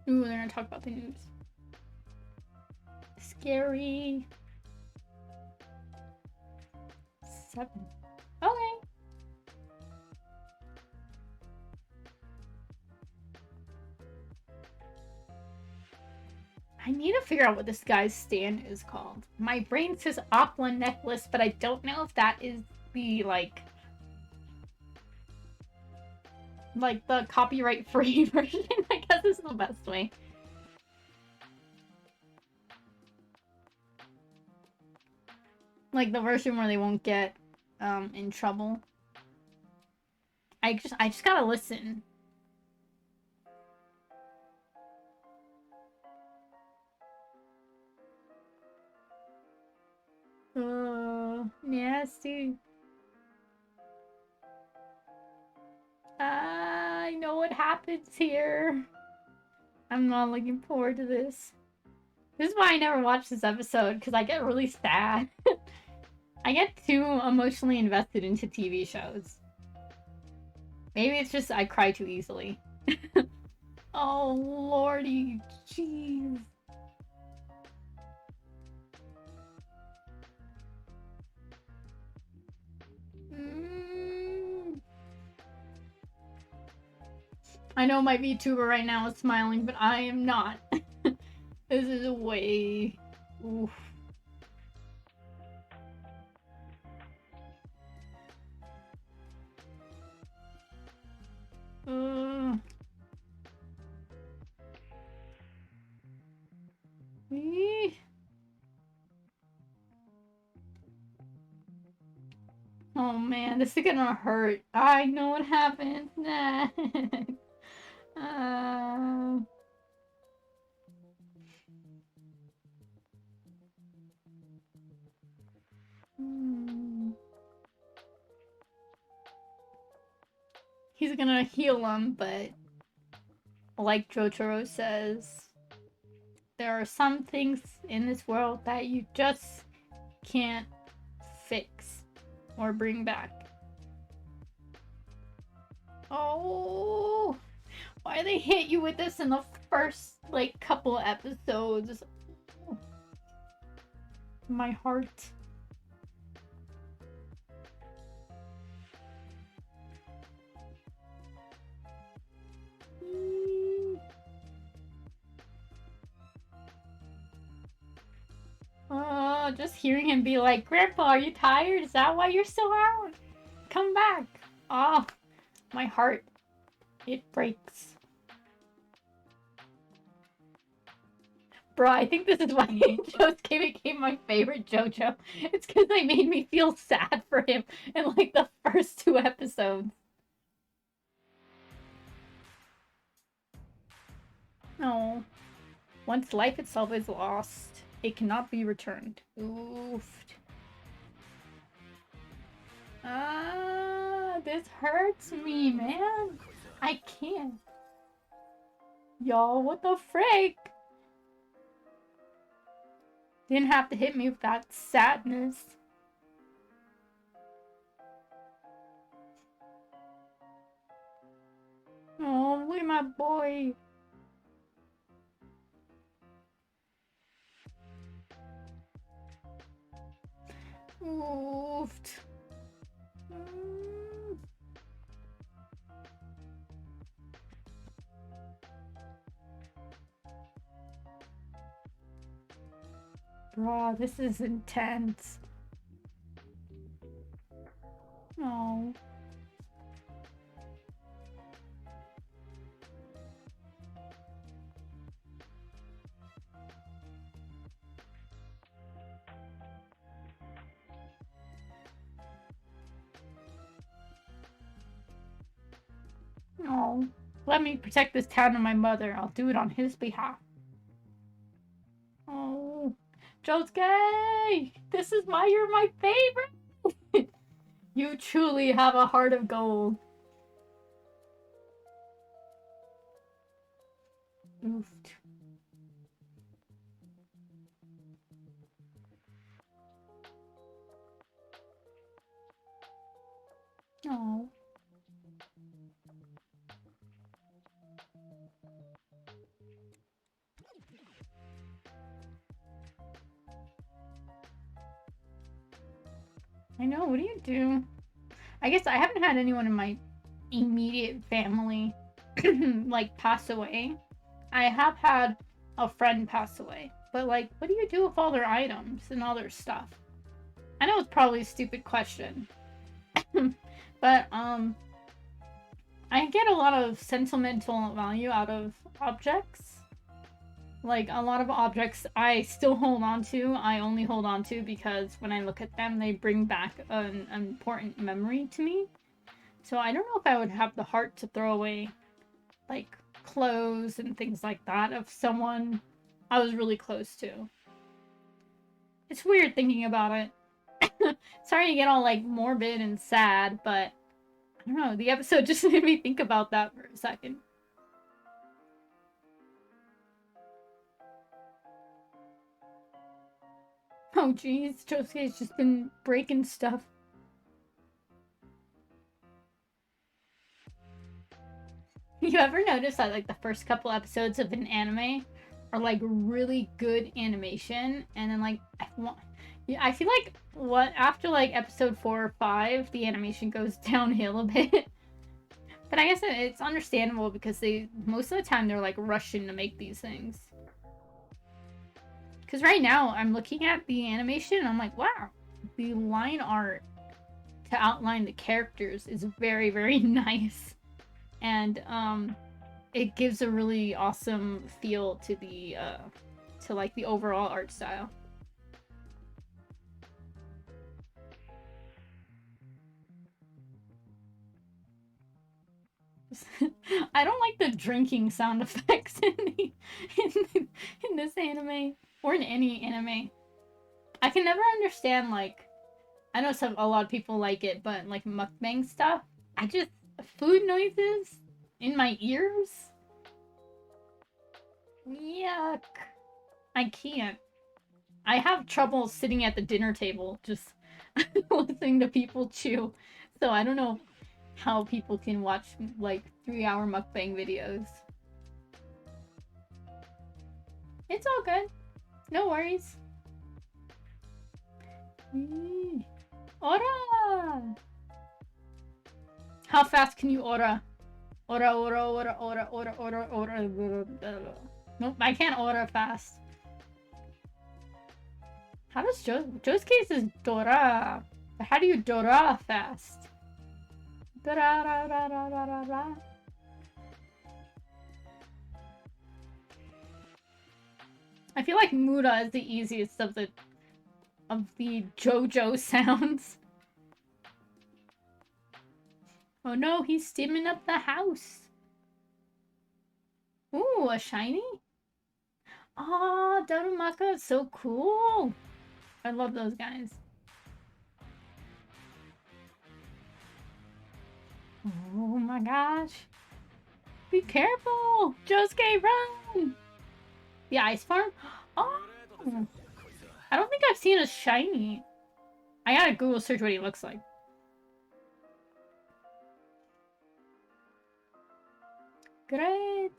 Ooh, they're gonna talk about the news. Scary. 7. Okay. I need to figure out what this guy's stand is called. My brain says Opla necklace, but I don't know if that is the, like the copyright-free version. I guess is the best way. Like the version where they won't get in trouble. I just gotta listen. Nasty. I know what happens here. I'm not looking forward to this. This is why I never watched this episode, because I get really sad. I get too emotionally invested into TV shows. Maybe it's just I cry too easily. Oh, lordy. Jeez. I know my VTuber right now is smiling, but I am not. This is way... Oof. Oh man, this is gonna hurt. I know what happens next. He's gonna heal him, but like Jojo says, there are some things in this world that you just can't fix or bring back. Oh, why they hit you with this in the first, like, couple episodes? My heart. Oh, just hearing him be like, Grandpa, are you tired? Is that why you're still out? Come back. Oh, my heart. It breaks. Bro, I think this is why Josuke became my favorite JoJo. It's because they made me feel sad for him in, like, the first 2 episodes. No. Once life itself is lost, it cannot be returned. Oof. This hurts me, man. I can't. Y'all, what the frick? Didn't have to hit me with that sadness. Oh, look at my boy. Oofed. Bruh, this is intense. Oh. Oh. Let me protect this town and my mother. I'll do it on his behalf. Oh. Josuke! This is why you're my favorite! You truly have a heart of gold. Oofed. Oh. I know, what do you do? I guess I haven't had anyone in my immediate family like pass away. I have had a friend pass away, but like, what do you do with all their items and all their stuff? I know it's probably a stupid question, but I get a lot of sentimental value out of objects. Like, a lot of objects I still hold on to, I only hold on to because when I look at them, they bring back an important memory to me. So I don't know if I would have the heart to throw away, like, clothes and things like that of someone I was really close to. It's weird thinking about it. Sorry to get all, like, morbid and sad, but I don't know, the episode just made me think about that for a second. Oh jeez, Josuke's just been breaking stuff. You ever notice that like the first couple episodes of an anime are like really good animation, and then like I feel like what after like episode 4 or 5, the animation goes downhill a bit. But I guess it's understandable because they most of the time they're like rushing to make these things. Because right now I'm looking at the animation and I'm like, wow, the line art to outline the characters is very, very nice. And it gives a really awesome feel to the to like the overall art style. I don't like the drinking sound effects in this anime or in any anime. I can never understand, like, I know a lot of people like it, but like mukbang stuff, I just food noises in my ears. Yuck. I can't. I have trouble sitting at the dinner table just listening to people chew. So I don't know how people can watch like 3-hour mukbang videos. It's all good. No worries. Ora! How fast can you ora? Ora, ora, ora, ora, ora, ora, ora. Nope, I can't ora fast. How does Joe's case is Dora? But how do you Dora fast? Dora, ra, ra, ra, ra, ra, ra. I feel like Muda is the easiest of the JoJo sounds. Oh no, he's steaming up the house. Ooh, a shiny? Oh, Darumaka is so cool. I love those guys. Oh my gosh. Be careful! Josuke, run! The ice farm? Oh! I don't think I've seen a shiny. I gotta Google search what he looks like. Great!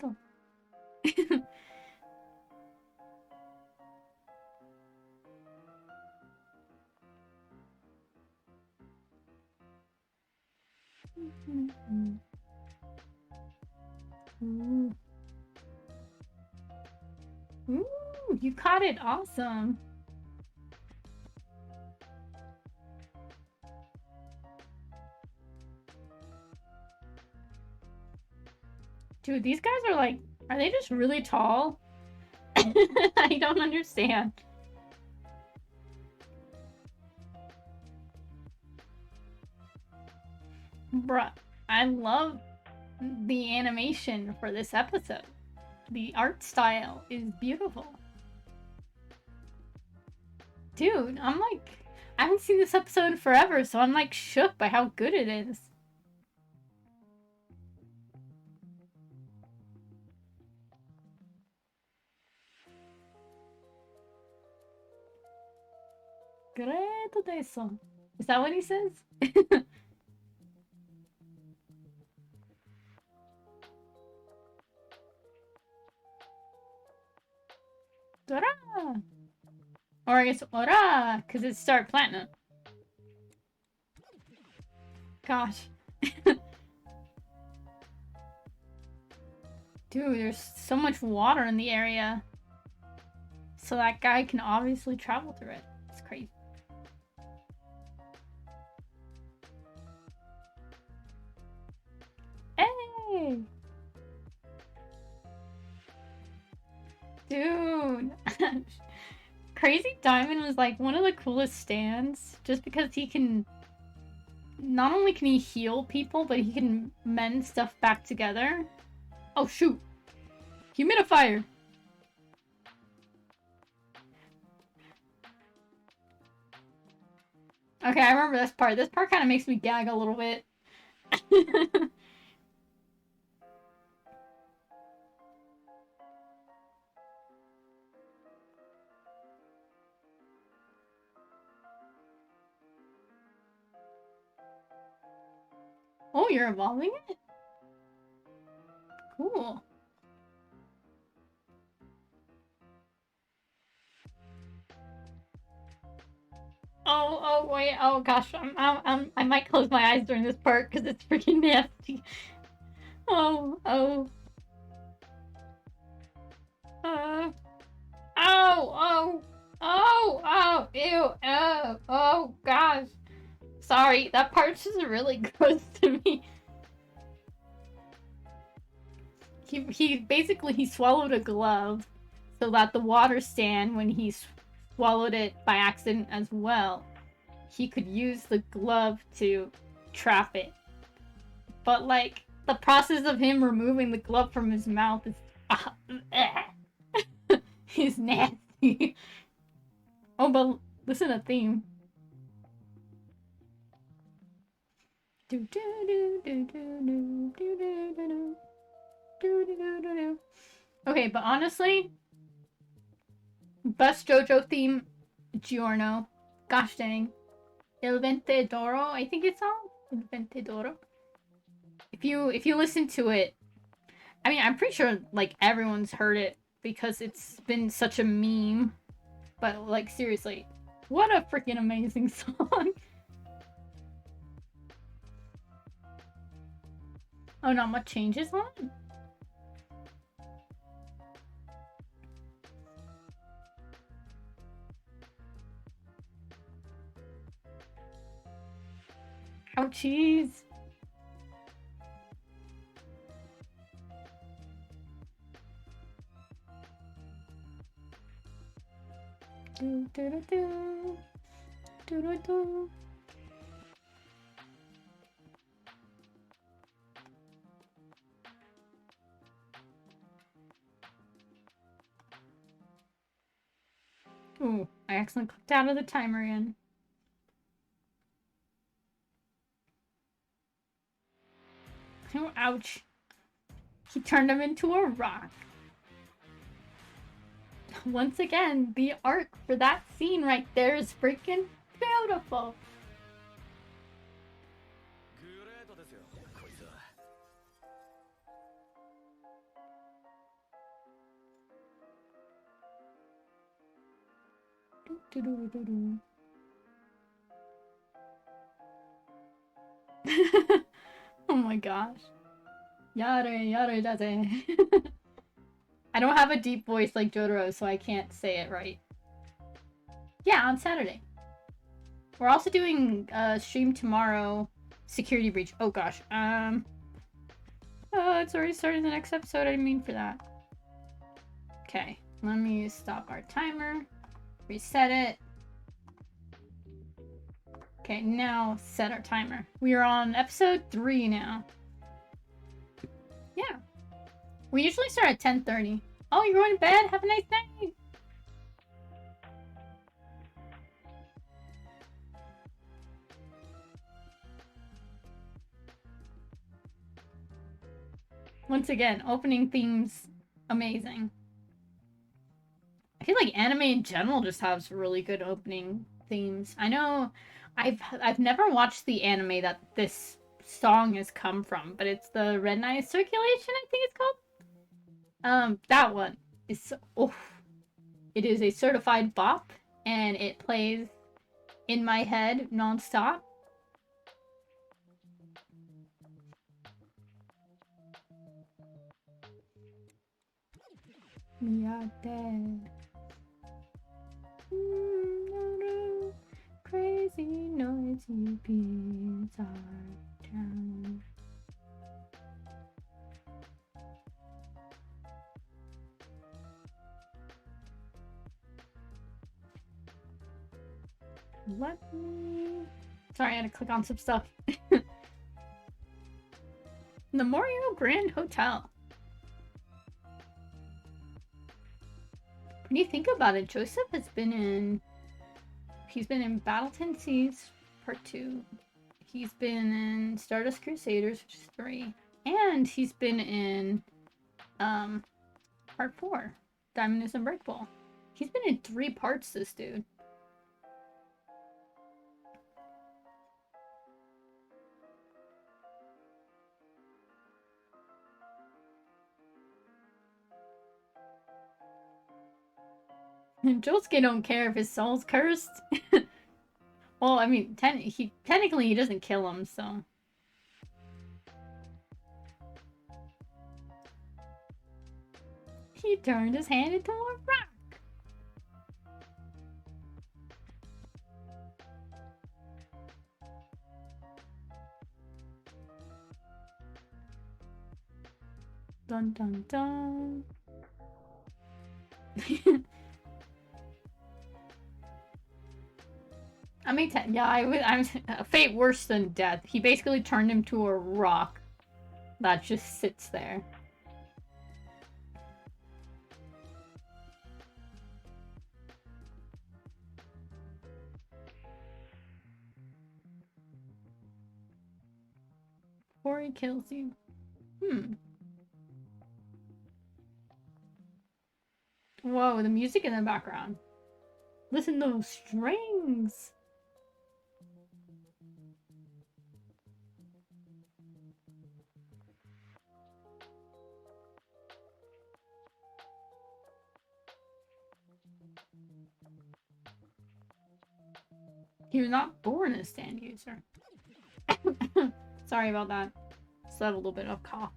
Ooh. Ooh, you caught it. Awesome. Dude, these guys are like, are they just really tall? I don't understand. Bruh, I love the animation for this episode. The art style is beautiful. Dude, I'm like, I haven't seen this episode in forever, so I'm like shook by how good it is. Great desu. Is that what he says? Dora! Or I guess ora, because it's start platinum. Gosh. Dude, there's so much water in the area. So that guy can obviously travel through it. It's crazy. Hey! Dude! Crazy Diamond was like one of the coolest stands just because he can... Not only can he heal people, but he can mend stuff back together. Oh shoot! Humidifier! Okay, I remember this part. This part kind of makes me gag a little bit. Oh, you're evolving it? Cool. Oh, wait. Oh, gosh. I might close my eyes during this part because it's freaking nasty. Oh. Ow, ew, oh, gosh. Sorry, that part's just really gross to me. He basically, he swallowed a glove so that the water stand, when he swallowed it by accident as well, he could use the glove to trap it. But, like, the process of him removing the glove from his mouth is... He's nasty. Oh, but listen to the theme. Okay, but honestly, best JoJo theme, Giorno. Gosh dang. Il Ventadoro, I think it's called? Il Ventadoro. If you listen to it, I mean, I'm pretty sure, like, everyone's heard it because it's been such a meme. But, like, seriously, what a freaking amazing song. Oh, not much changes on it? Ouchies. Ooh, I accidentally clicked out of the timer again. Oh, ouch. He turned him into a rock. Once again, the art for that scene right there is freaking beautiful. Oh my gosh. Yare daze. I don't have a deep voice like Jotaro, so I can't say it right. Yeah, on Saturday. We're also doing a stream tomorrow. Security breach. Oh gosh. Oh, it's already starting the next episode. I didn't mean for that. Okay, let me stop our timer. Reset it. Okay, now set our timer. We are on episode 3 now. Yeah. We usually start at 10:30. Oh, you're going to bed? Have a nice night! Once again, opening themes, amazing. I feel like anime in general just has really good opening themes. I know I've never watched the anime that this song has come from, but it's the Red Knight Circulation, I think it's called. That one is so, oof. It is a certified bop, and it plays in my head non-stop. We are dead. Crazy noisy beats our town. Let me... Sorry, I had to click on some stuff. Memorial Grand Hotel. When you think about it, Joseph has been in... He's been in Battleton Seas Part 2. He's been in Stardust Crusaders, which is 3. And he's been in Part 4, Diamond is Unbreakable. He's been in 3 parts, this dude. Josuke don't care if his soul's cursed. Well, I mean, technically he doesn't kill him, so... He turned his hand into a rock! Dun dun dun! I mean, yeah, I'm a fate worse than death. He basically turned him to a rock that just sits there. Before he kills you. Whoa, the music in the background. Listen to those strings! He was not born a stand user. Sorry about that. Still have a little bit of cough.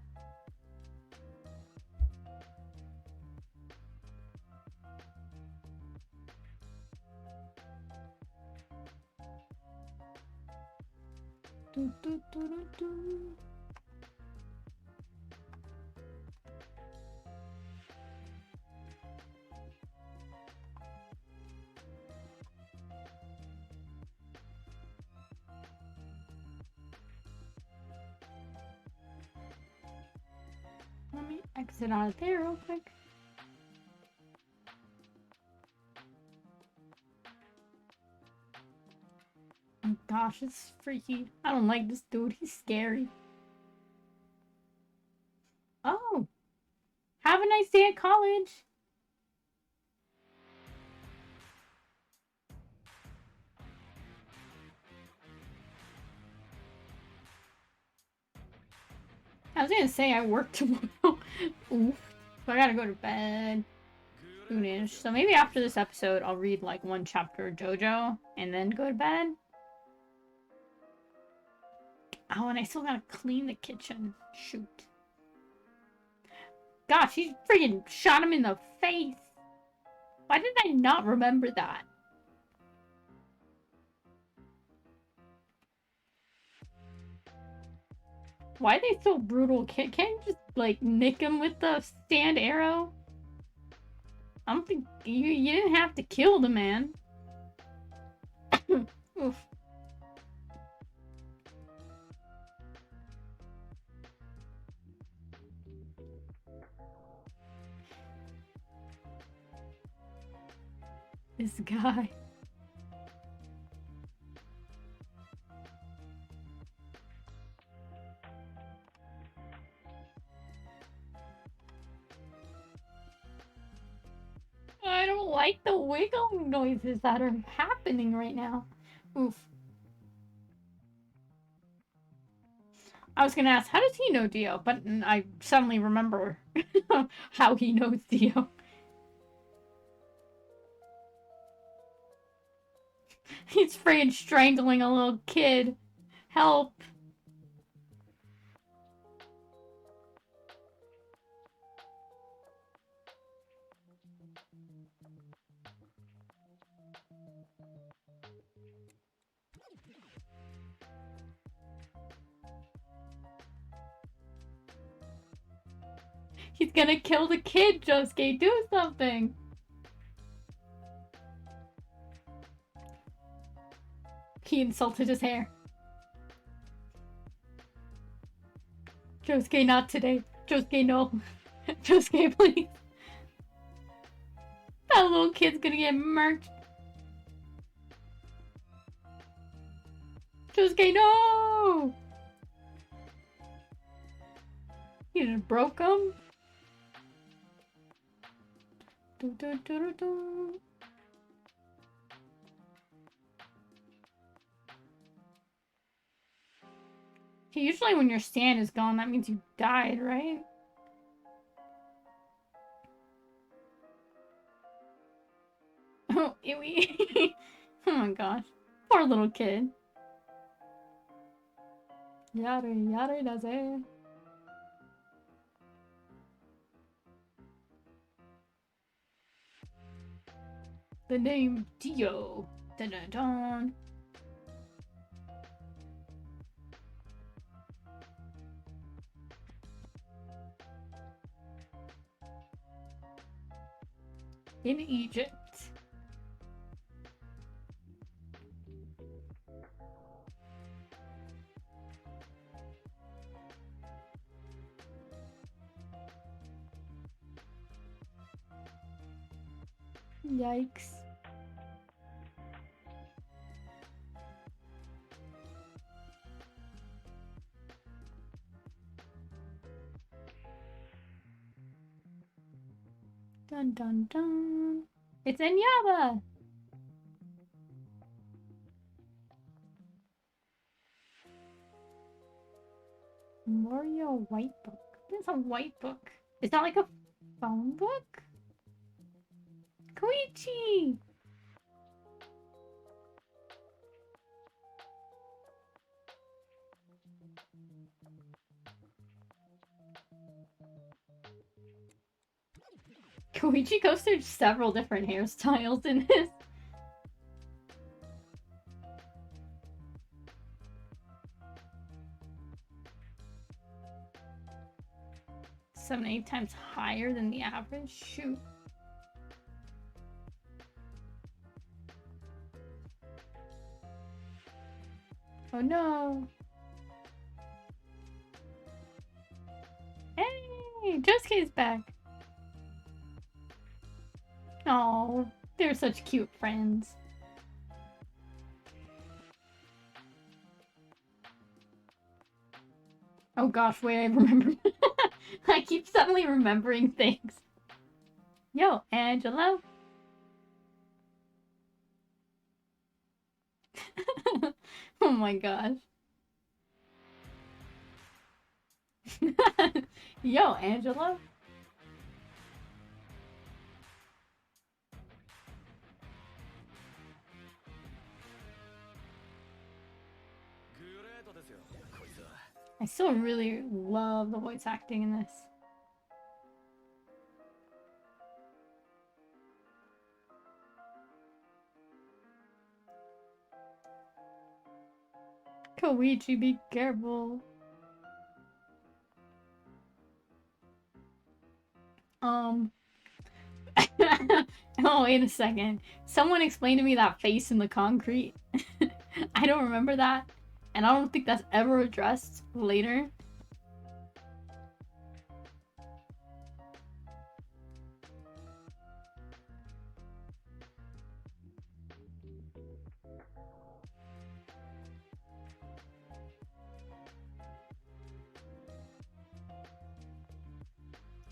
Do, do, do, do, do. Let me exit out of there real quick. Oh gosh, it's freaky. I don't like this dude. He's scary. Oh! Have a nice day at college! I was gonna say I work tomorrow. Oof. So I gotta go to bed soonish. So maybe after this episode I'll read like 1 chapter of JoJo and then go to bed. Oh, and I still gotta clean the kitchen. Shoot. Gosh, he freaking shot him in the face. Why did I not remember that? Why are they so brutal? Can't you just, like, nick him with the stand arrow? I don't think... You didn't have to kill the man. Oof. This guy. I don't like the wiggling noises that are happening right now. Oof. I was gonna ask, how does he know Dio? But I suddenly remember how he knows Dio. He's freaking strangling a little kid. Help. He's gonna kill the kid, Josuke. Do something. He insulted his hair. Josuke, not today. Josuke, no. Josuke, please. That little kid's gonna get murked. Josuke, no! You just broke him? Do, do, do, do, do. Usually when your stand is gone, that means you died, right? Oh, ewy. Oh my gosh. Poor little kid. Yare, yare daze. The name Dio. Dun dun dun. In Egypt. Yikes. Dun dun dun. It's in Yaba. Mario White Book. It's a white book. Is that like a phone book? Koichi! Koichi goes through several different hairstyles in this. Seven, 8 times higher than the average? Shoot. Oh no. Hey! Josuke's back. Oh, they're such cute friends. Oh gosh, wait, I remember. I keep suddenly remembering things. Yo, Angelo. Oh my gosh. Yo, Angelo. I still really love the voice acting in this. Koichi, be careful. Oh, wait a second. Someone explained to me that face in the concrete. I don't remember that. And I don't think that's ever addressed later.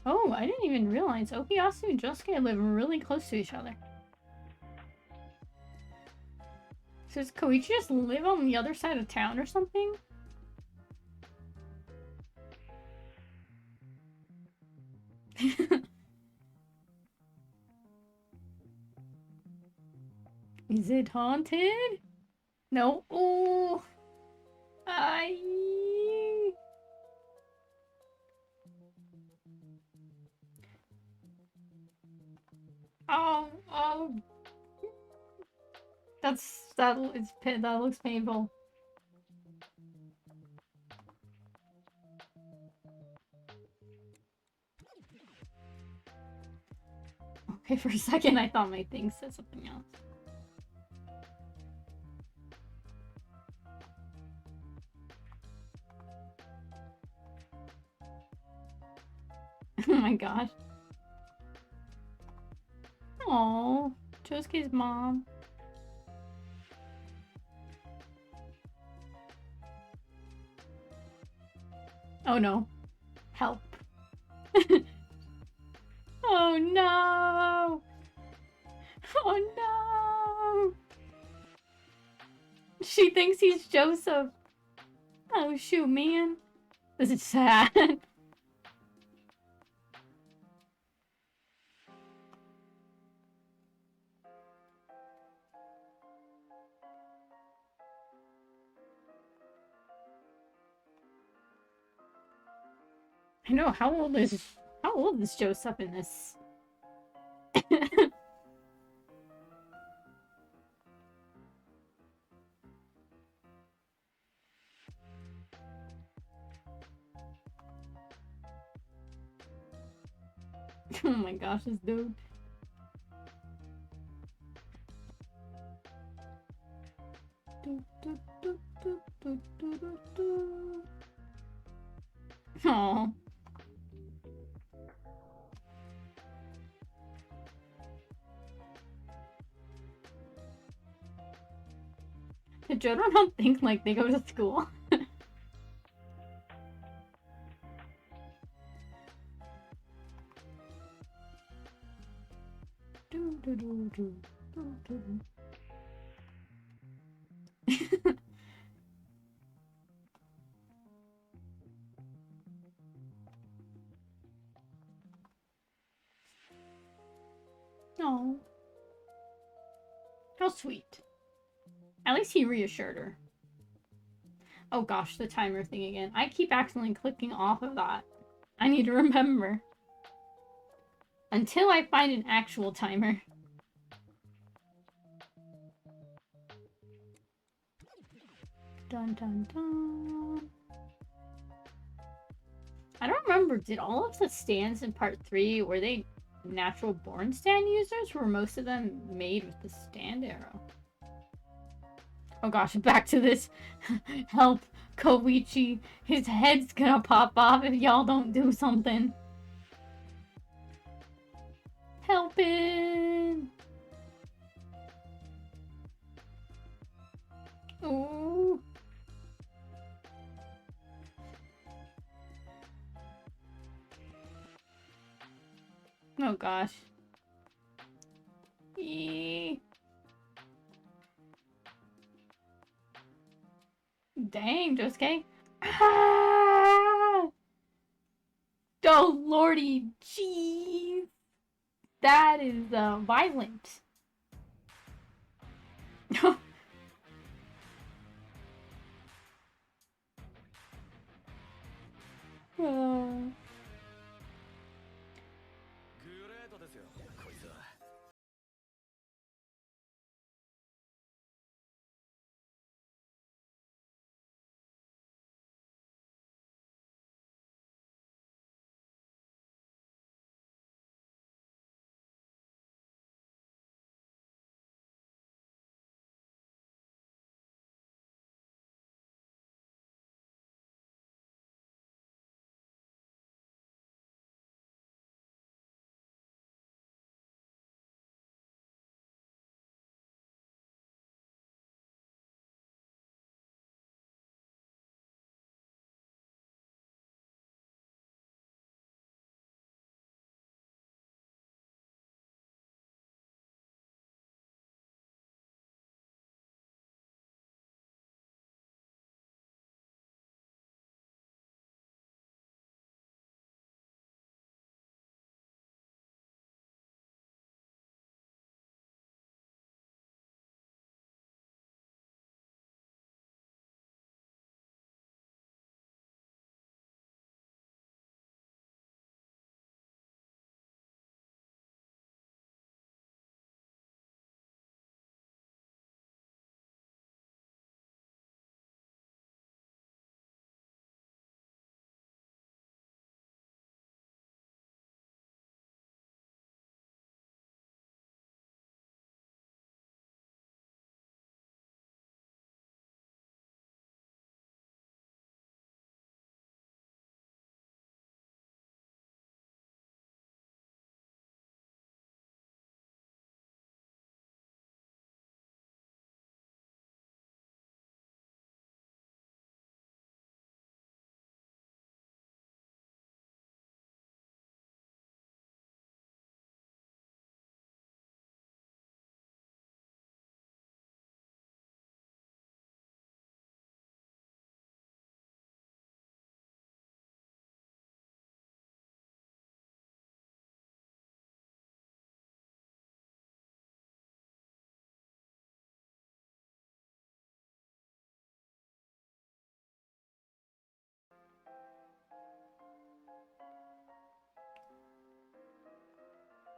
Oh, I didn't even realize Okuyasu and Josuke live really close to each other. So does Koichi just live on the other side of town or something? Is it haunted? No. Oh. I. Oh. Oh. That looks painful. Okay, for a second I thought my thing said something else. Oh my gosh. Oh, Josuke's mom. Oh no. Help. Oh no! Oh no! She thinks he's Joseph. Oh shoot, man. This is sad. I know, how old is Joseph in this? Oh my gosh, this dude. Aww. Did Jodo not think like they go to school? Oh. How sweet. At least he reassured her. Oh gosh, the timer thing again. I keep accidentally clicking off of that. I need to remember. Until I find an actual timer. Dun dun dun. I don't remember, did all of the stands in part 3, were they natural born stand users, or were most of them made with the stand arrow? Oh gosh, back to this. Help, Koichi. His head's gonna pop off if y'all don't do something. Help him! Ooh. Oh gosh. Eee. Dang, Josuke. Ah! Oh lordy, jeez. That is violent. uh...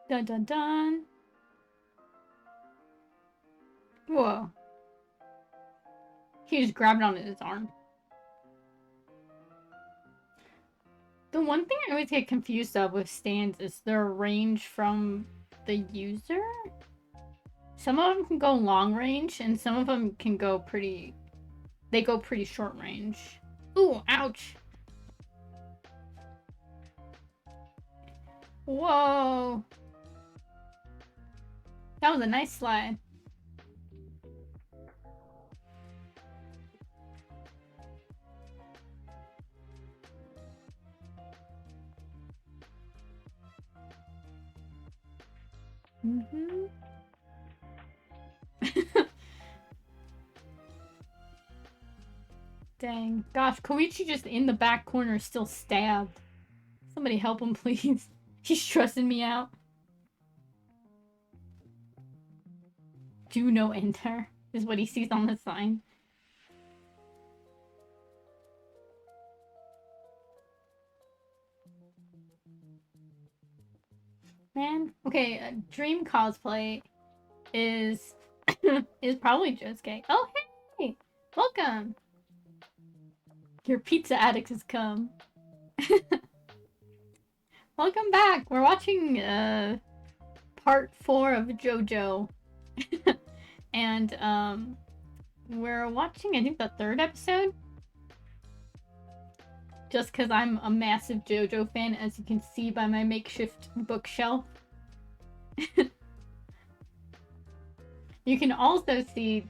Dun dun dun. Whoa. He just grabbed onto his arm. The one thing I always get confused of with stands is their range from the user. Some of them can go long range, and some of them can go pretty... They go pretty short range. Ooh, ouch! Whoa! That was a nice slide. Mm-hmm. Dang. Gosh, Koichi just in the back corner still stabbed. Somebody help him, please. He's stressing me out. Do no enter is what he sees on the sign. Man. Okay, dream cosplay is is probably Josuke. Oh, hey! Welcome! Your pizza addict has come. Welcome back! We're watching part 4 of Jojo. And we're watching, I think, the 3rd episode. Just because I'm a massive Jojo fan, as you can see by my makeshift bookshelf. You can also see,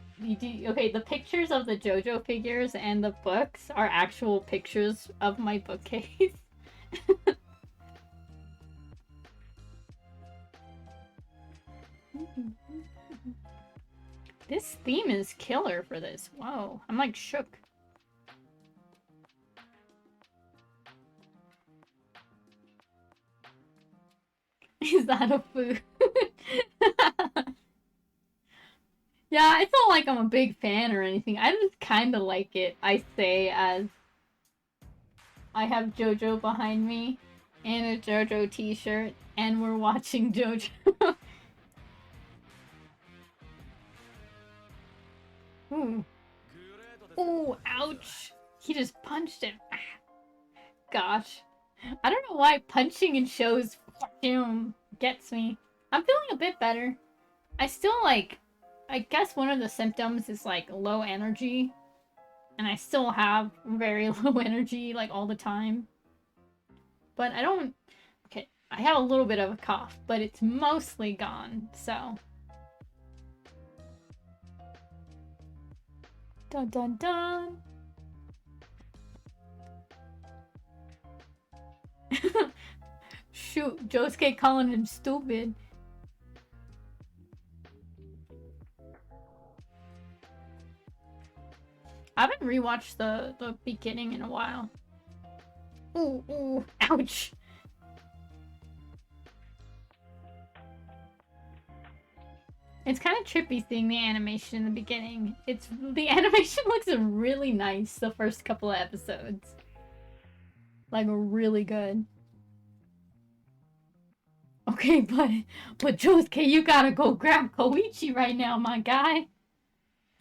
okay, the pictures of the Jojo figures and the books are actual pictures of my bookcase. This theme is killer for this. Whoa, I'm like shook. Is that a food? Yeah, it's not like I'm a big fan or anything. I just kind of like it. I say as I have Jojo behind me and a Jojo t-shirt, and we're watching Jojo. Ooh. Ooh, ouch. He just punched him. Gosh. I don't know why punching in shows gets me. I'm feeling a bit better. I still like... I guess one of the symptoms is like low energy. And I still have very low energy like all the time. But I don't... Okay, I have a little bit of a cough, but it's mostly gone, so... Dun dun dun! Shoot, Josuke calling him stupid. I haven't rewatched the beginning in a while. Ooh, ooh, ouch. It's kind of trippy seeing the animation in the beginning. The animation looks really nice the first couple of episodes. Like, really good. Okay, but Josuke, you gotta go grab Koichi right now, my guy.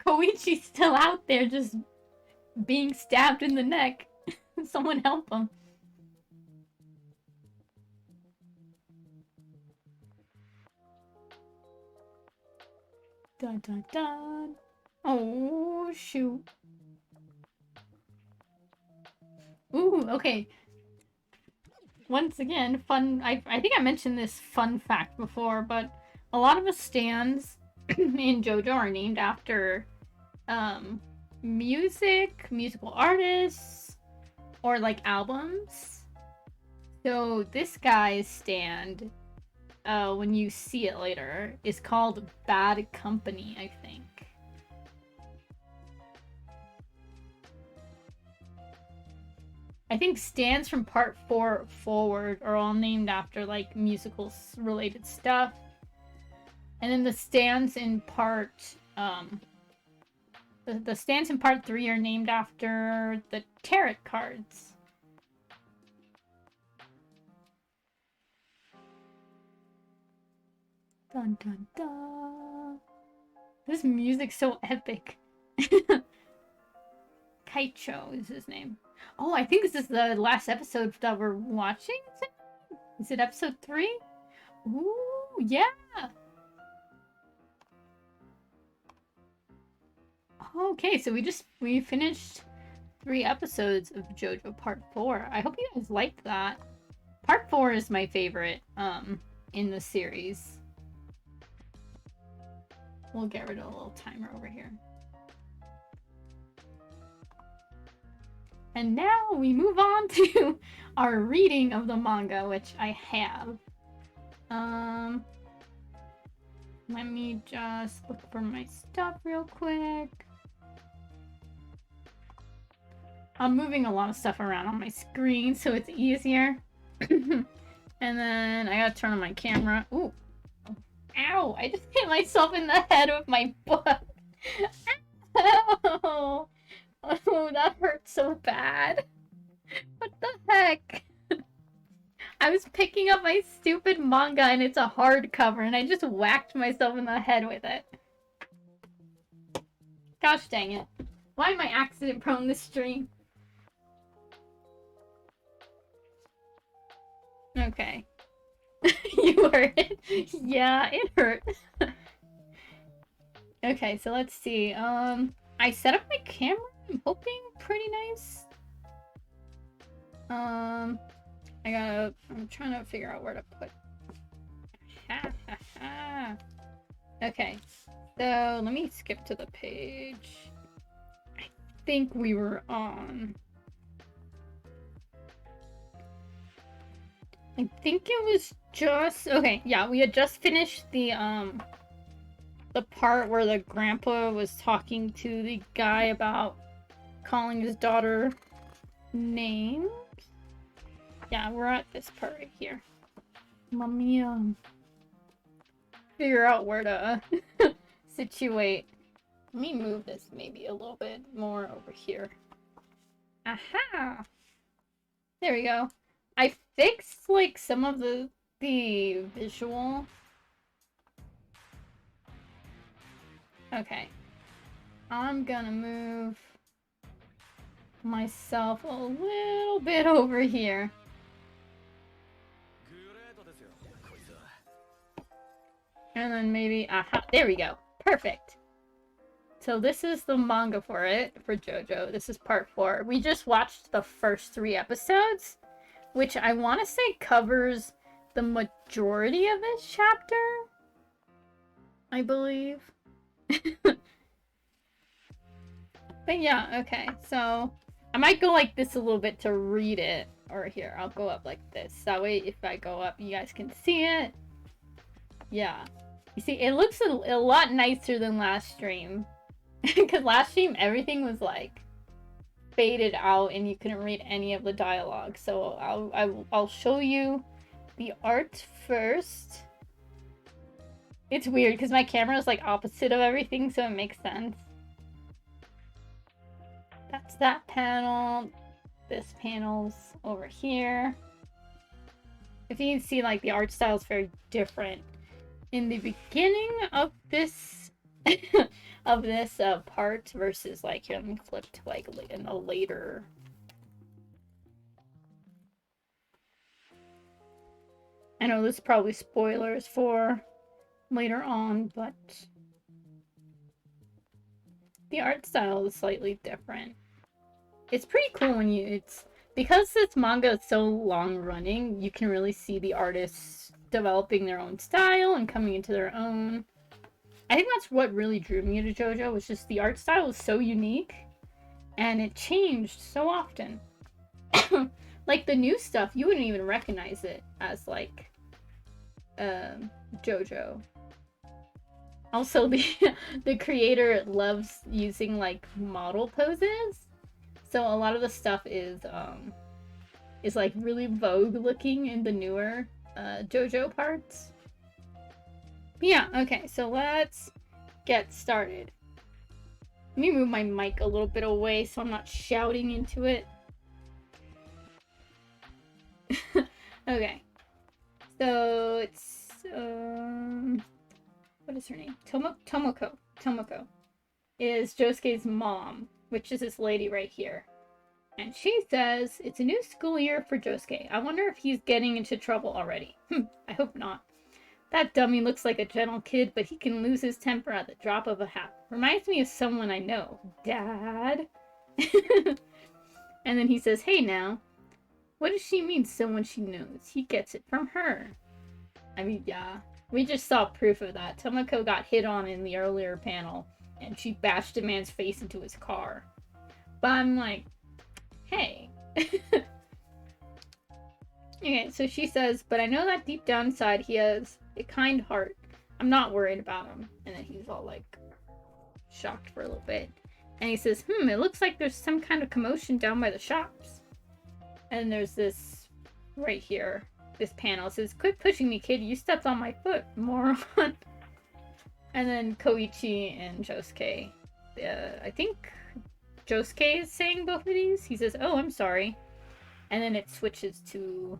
Koichi's still out there just being stabbed in the neck. Someone help him. Dun dun dun. Oh, shoot. Ooh, okay. Once again, fun... I think I mentioned this fun fact before, but a lot of the stands in JoJo are named after musical artists, or like albums. So this guy's stand, when you see it later, is called Bad Company, I think. I think stands from part 4 forward are all named after like musicals related stuff. And then the stands in part the stands in part 3 are named after the tarot cards. Dun dun dun. This music's so epic. Kaicho is his name. Oh, I think this is the last episode that we're watching. Is it episode 3? Ooh, yeah. Okay, so we finished 3 episodes of Jojo Part 4. I hope you guys liked that. Part 4 is my favorite in the series. We'll get rid of a little timer over here. And now we move on to our reading of the manga, which I have. Let me just look for my stuff real quick. I'm moving a lot of stuff around on my screen, so it's easier. And then I gotta turn on my camera. Ooh. Ow! I just hit myself in the head with my book. Ow! Oh, that hurt so bad. What the heck? I was picking up my stupid manga and it's a hardcover and I just whacked myself in the head with it. Gosh dang it. Why am I accident prone this stream? Okay. You heard it? Yeah, it hurt. Okay, so let's see. I set up my camera. I'm hoping pretty nice. I'm trying to figure out where to put. Okay, so let me skip to the page. I think we were on. I think it was just okay. Yeah, we had just finished the part where the grandpa was talking to the guy about calling his daughter names. Yeah, we're at this part right here. Let me figure out where to situate. Let me move this maybe a little bit more over here. Aha! There we go. I fixed like some of the visual. Okay. I'm gonna move myself a little bit over here. And then maybe, aha, there we go. Perfect. So this is the manga for it, for JoJo. This is part 4. We just watched the first 3 episodes, which I want to say covers the majority of this chapter, I believe. But yeah, okay, so I might go like this a little bit to read it. Or here, I'll go up like this. That way, if I go up, you guys can see it. Yeah. You see, it looks a lot nicer than last stream. Because last stream, everything was like faded out and you couldn't read any of the dialogue. So I'll show you the art first. It's weird because my camera is like opposite of everything, so it makes sense. That's that panel. This panel's over here. If you can see, like, the art style is very different. In the beginning of this part versus, like, here, let me flip to, like, in a later. I know this is probably spoilers for later on, but the art style is slightly different. It's pretty cool when because this manga is so long running, you can really see the artists developing their own style and coming into their own. I think that's what really drew me to JoJo, was just the art style was so unique and it changed so often. Like the new stuff, you wouldn't even recognize it as like JoJo. Also, the creator loves using like model poses. So a lot of the stuff is like really Vogue looking in the newer JoJo parts. But yeah, okay, so let's get started. Let me move my mic a little bit away so I'm not shouting into it. Okay. So it's is her name? Tomoko is Josuke's mom, which is this lady right here. And she says, it's a new school year for Josuke. I wonder if he's getting into trouble already. I hope not. That dummy looks like a gentle kid, but he can lose his temper at the drop of a hat. Reminds me of someone I know. Dad? And then he says, hey now. What does she mean, someone she knows? He gets it from her. I mean, yeah. We just saw proof of that. Tomoko got hit on in the earlier panel, and she bashed a man's face into his car. But I'm like, hey. Okay, so she says, but I know that deep down inside he has a kind heart. I'm not worried about him. And then he's all like, shocked for a little bit. And he says, it looks like there's some kind of commotion down by the shops. And there's this right here, this panel. It says, quit pushing me, kid. You stepped on my foot, moron. And then Koichi and Josuke. I think Josuke is saying both of these. He says, oh, I'm sorry. And then it switches to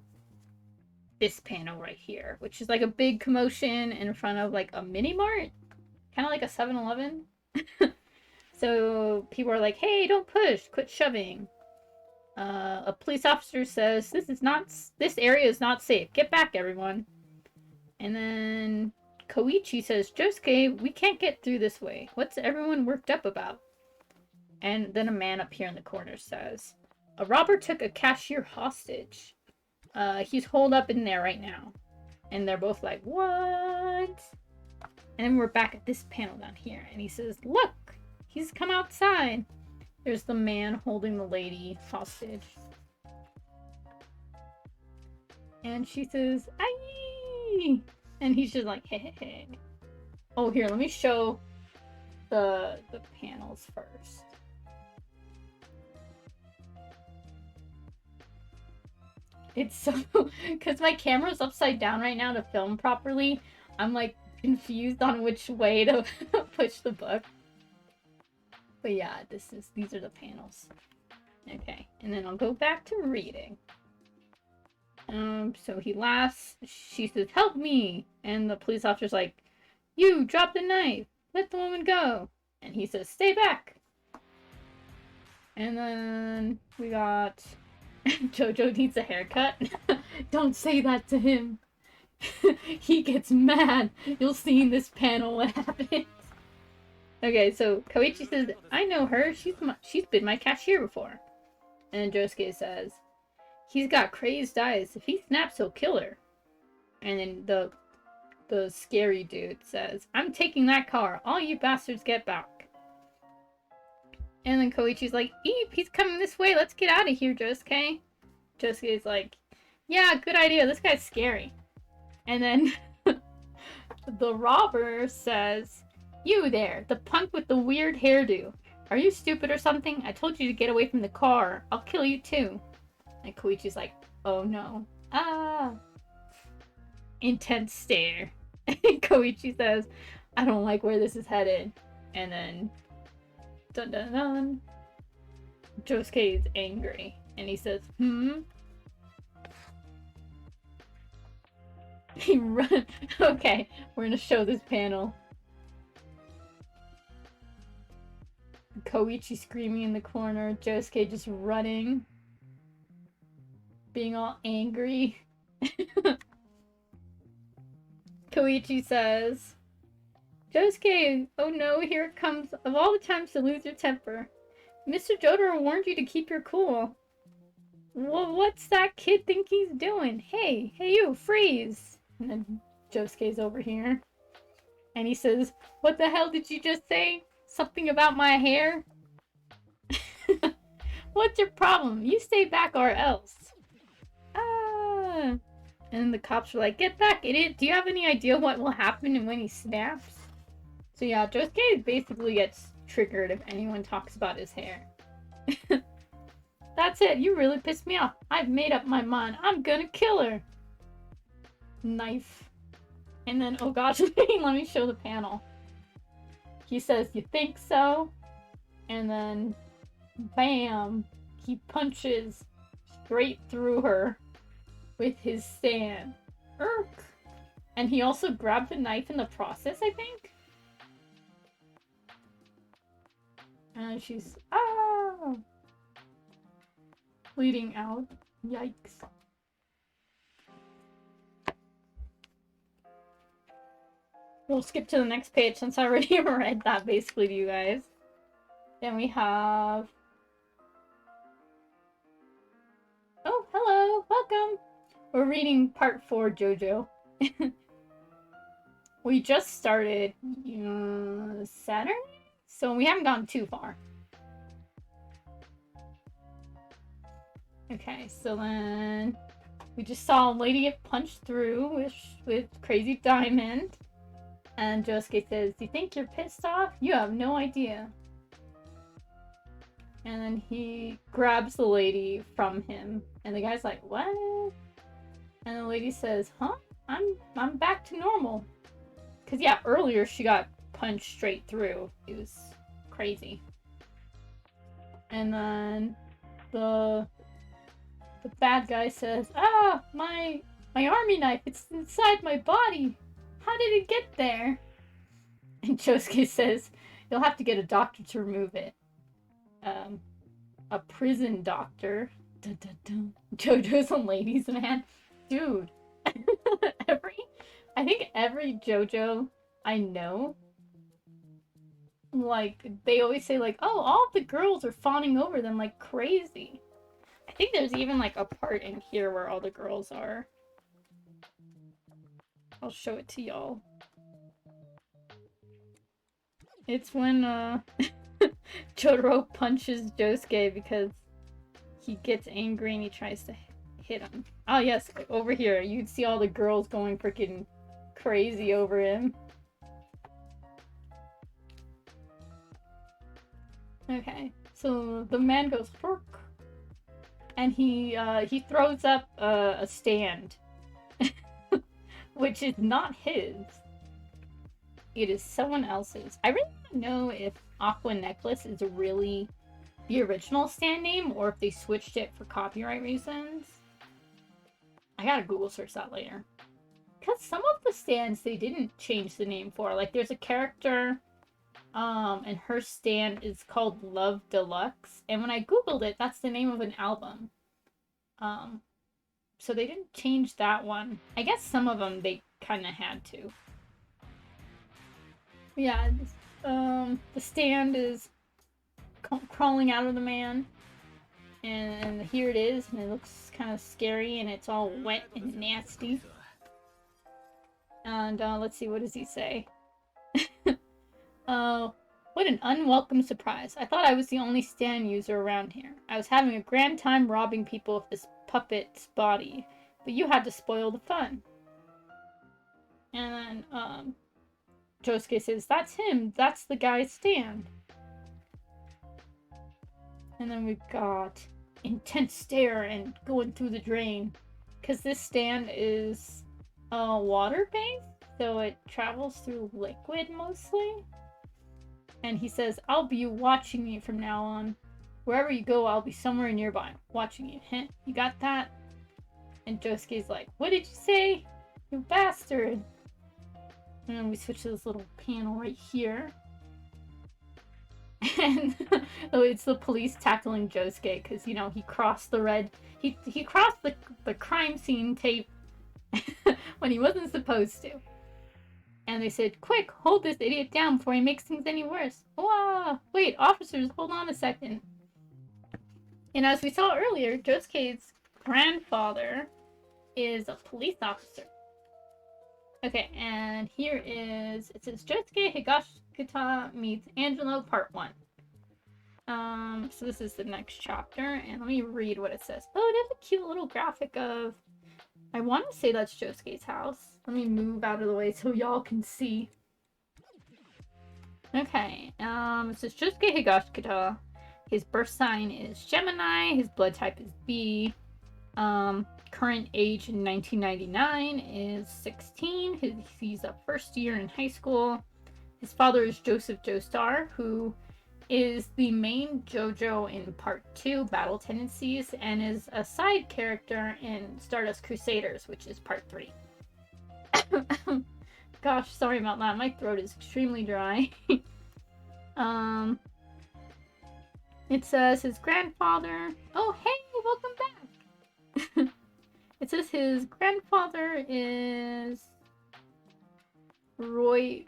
this panel right here, which is like a big commotion in front of like a mini mart. Kind of like a 7-Eleven. So people are like, hey, don't push. Quit shoving. A police officer says, this area is not safe. Get back, everyone. And then Koichi says, Josuke, we can't get through this way. What's everyone worked up about? And then a man up here in the corner says, a robber took a cashier hostage. He's holed up in there right now. And they're both like, what? And then we're back at this panel down here. And he says, look, he's come outside. There's the man holding the lady hostage. And she says, aye! And he's just like, hey. Oh, here, let me show the panels first. It's so... Because my camera's upside down right now to film properly. I'm, like, confused on which way to push the book. But yeah, these are the panels. Okay, and then I'll go back to reading. So he laughs. She says, help me! And the police officer's like, you, drop the knife! Let the woman go! And he says, stay back! And then we got... Jojo needs a haircut. Don't say that to him. He gets mad. You'll see in this panel what happens. Okay, so Koichi says, I know her. She's been my cashier before. And then Josuke says, he's got crazed eyes. If he snaps, he'll kill her. And then the scary dude says, I'm taking that car. All you bastards get back. And then Koichi's like, Eep, he's coming this way. Let's get out of here, Josuke. Josuke's like, yeah, good idea. This guy's scary. And then the robber says, you there, the punk with the weird hairdo. Are you stupid or something? I told you to get away from the car. I'll kill you too. And Koichi's like, oh no. Ah. Intense stare. Koichi says, I don't like where this is headed. And then dun dun dun. Josuke is angry. And he says, He run. Okay, we're gonna show this panel. Koichi screaming in the corner. Josuke just running. Being all angry. Koichi says, Josuke, oh no, here it comes. Of all the times to lose your temper. Mr. Jotaro warned you to keep your cool. Well, what's that kid think he's doing? Hey you, freeze! And then Josuke's over here. And he says, what the hell did you just say? Something about my hair? What's your problem? You stay back or else. Ah! And the cops were like, get back, idiot! Do you have any idea what will happen when he snaps? So yeah, Josuke basically gets triggered if anyone talks about his hair. That's it, you really pissed me off. I've made up my mind. I'm gonna kill her. Knife. And then, oh gosh, let me show the panel. He says, you think so? And then, bam! He punches straight through her with his stand. Erk! And he also grabbed the knife in the process, I think? And she's bleeding out. Yikes. We'll skip to the next page since I already read that basically to you guys. Then we have... Oh, hello! Welcome! We're reading part 4, Jojo. We just started Saturday? So we haven't gone too far. Okay, so then we just saw a lady get punched through with Crazy Diamond. And Josuke says, "You think you're pissed off? You have no idea." And then he grabs the lady from him. And the guy's like, "What?" And the lady says, "Huh? I'm back to normal." Because, yeah, earlier she got punched straight through. It was crazy. And then the bad guy says, my army knife, it's inside my body. How did it get there?" And Josuke says, "You'll have to get a doctor to remove it." A prison doctor. Dun, dun, dun. Jojo's a ladies' man. Dude. I think every Jojo I know, like, they always say, like, "Oh, all the girls are fawning over them like crazy." I think there's even, like, a part in here where all the girls are. I'll show it to y'all. It's when, Jotaro punches Josuke because he gets angry and he tries to hit him. Oh, yes, over here. You can see all the girls going freaking crazy over him. Okay, so the man goes fork, and he throws up a stand, which is not his. It is someone else's. I really don't know if Aqua Necklace is really the original stand name or if they switched it for copyright reasons. I gotta Google search that later. Because some of the stands they didn't change the name for. Like, there's a character, and her stand is called Love Deluxe. And when I Googled it, that's the name of an album. So they didn't change that one. I guess some of them they kind of had to. Yeah, the stand is crawling out of the man. And here it is, and it looks kind of scary, and it's all wet and nasty. And, let's see, what does he say? What an unwelcome surprise. I thought I was the only stand user around here. I was having a grand time robbing people of this puppet's body, but you had to spoil the fun. And then, Josuke says, "That's him. That's the guy's stand." And then we've got intense stare and going through the drain. Because this stand is water-based, so it travels through liquid mostly. And he says, "I'll be watching you from now on. Wherever you go, I'll be somewhere nearby, watching you. Heh, you got that?" And Josuke's like, "What did you say? You bastard." And then we switch to this little panel right here. And oh, it's the police tackling Josuke because, you know, he crossed the red... He crossed the crime scene tape when he wasn't supposed to. And they said, "Quick, hold this idiot down before he makes things any worse." Whoa! Wait, officers, hold on a second. And as we saw earlier, Josuke's grandfather is a police officer. Okay, and here is... It says, Josuke Higashikata meets Angelo, Part 1. So this is the next chapter, and let me read what it says. Oh, there's a cute little graphic of... I want to say that's Josuke's house. Let me move out of the way so y'all can see. Okay, it says Josuke Higashikata. His birth sign is Gemini. His blood type is B. Current age in 1999 is 16. He's a first year in high school. His father is Joseph Joestar, who is the main JoJo in Part 2, Battle Tendencies, and is a side character in Stardust Crusaders, which is Part 3. Gosh, sorry about that. My throat is extremely dry. It says his grandfather... Oh, hey! Welcome back! It says his grandfather is... Ryohei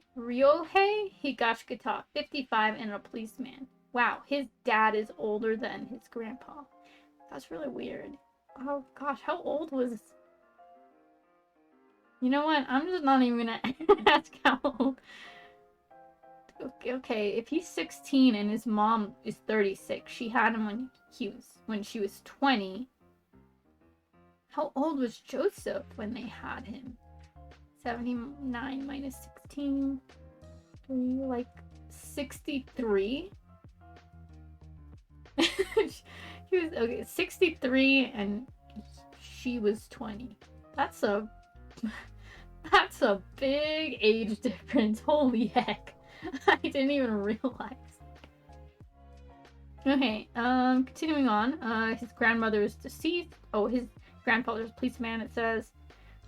Higashikata, 55, and a policeman. Wow, his dad is older than his grandpa. That's really weird. Oh gosh, how old was... You know what? I'm just not even gonna ask how old. Okay, if he's 16 and his mom is 36, she had him when she was 20. How old was Joseph when they had him? 79 minus 16, like 63. He was okay, 63, and she was 20. That's a big age difference. Holy heck. I didn't even realize. Okay, continuing on. His grandmother is deceased. Oh, his grandfather's a policeman, it says.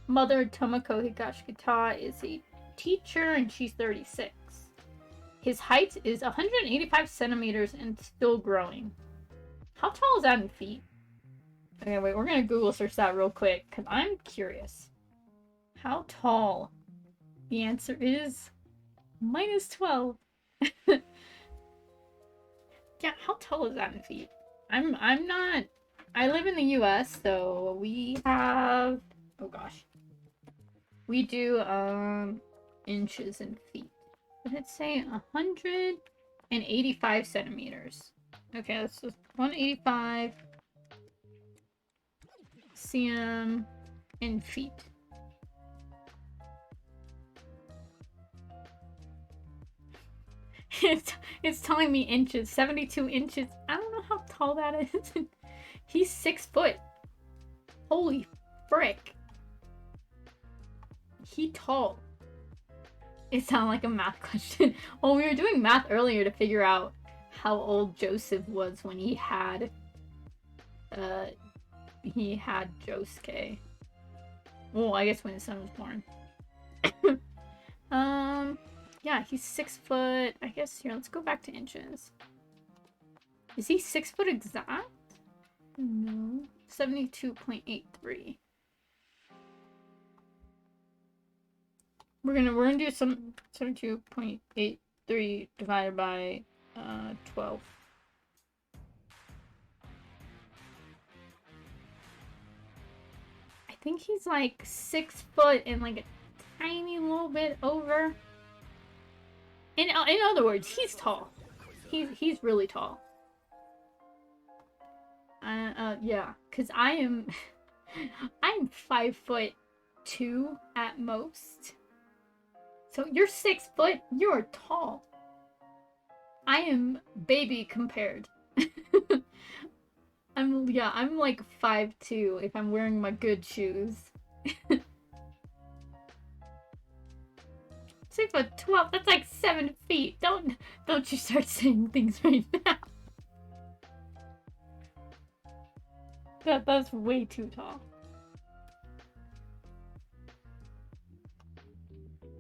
Mother Tomoko Higashikata is a teacher, and she's 36. His height is 185 centimeters and still growing. How tall is that in feet? Okay, wait, we're gonna Google search that real quick, because I'm curious. How tall? The answer is minus 12. Yeah, how tall is that in feet? I'm not... I live in the US, so we have... Oh gosh. We do, inches and feet. What did it say? 185 centimeters. Okay, that's just 185 cm in feet. It's telling me inches. 72 inches. I don't know how tall that is. He's 6 foot. Holy frick. He tall. It sounded like a math question. Well, we were doing math earlier to figure out how old Joseph was when he had Josuke. Well, I guess when his son was born. Yeah, he's 6 foot. I guess here, let's go back to inches. Is he 6 foot exact? No. 72.83. We're gonna do some 72.83 divided by 12. I think he's like 6 foot and like a tiny little bit over. In other words, he's tall. He's really tall. Yeah, cause I'm 5'2" at most. So you're 6 foot. You're tall. I am baby compared. I'm like 5'2" if I'm wearing my good shoes. 6'12", that's like 7 feet. Don't you start saying things right now. That's way too tall.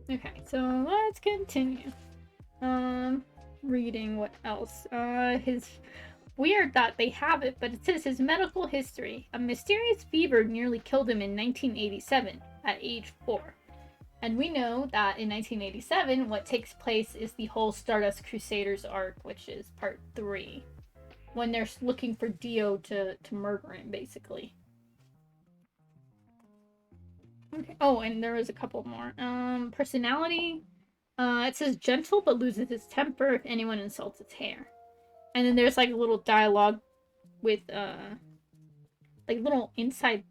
Okay, so let's continue. Reading what else? His weird that they have it, but it says his medical history. A mysterious fever nearly killed him in 1987 at age 4. And we know that in 1987, what takes place is the whole Stardust Crusaders arc, which is part 3. When they're looking for Dio to murder him, basically. Okay. Oh, and there was a couple more. Personality. It says gentle, but loses his temper if anyone insults its hair. And then there's like a little dialogue with, like little inside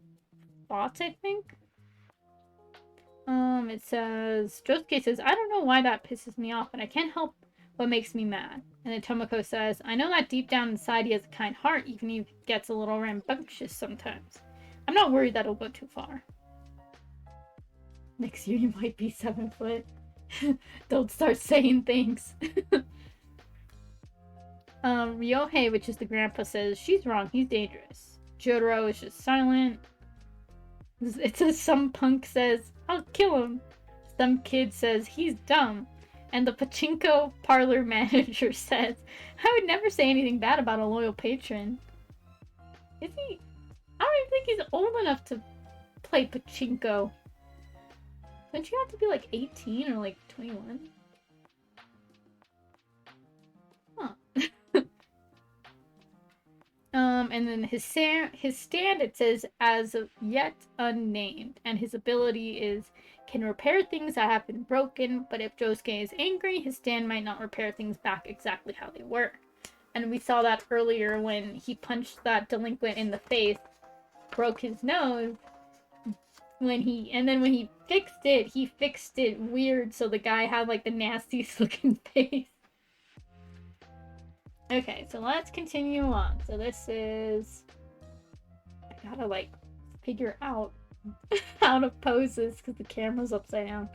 thoughts, I think. It says, Josuke says, I don't know why that pisses me off, but I can't help what makes me mad. And then Tomoko says, I know that deep down inside he has a kind heart, even if he gets a little rambunctious sometimes. I'm not worried that'll go too far. Next year you might be 7 foot. Don't start saying things. Ryohei, which is the grandpa, says, she's wrong, he's dangerous. Jotaro is just silent. It says some punk says, I'll kill him. Some kid says, he's dumb. And the pachinko parlor manager says, I would never say anything bad about a loyal patron. Is he? I don't even think he's old enough to play pachinko. Don't you have to be like 18 or like 21? Huh. And then his stand, it says, as of yet unnamed. And his ability is, can repair things that have been broken, but if Josuke is angry, his stand might not repair things back exactly how they were. And we saw that earlier when he punched that delinquent in the face, broke his nose. When he fixed it weird, so the guy had like the nastiest looking face. Okay, so let's continue on. So this is... I gotta, like, figure out how to pose this because the camera's upside down.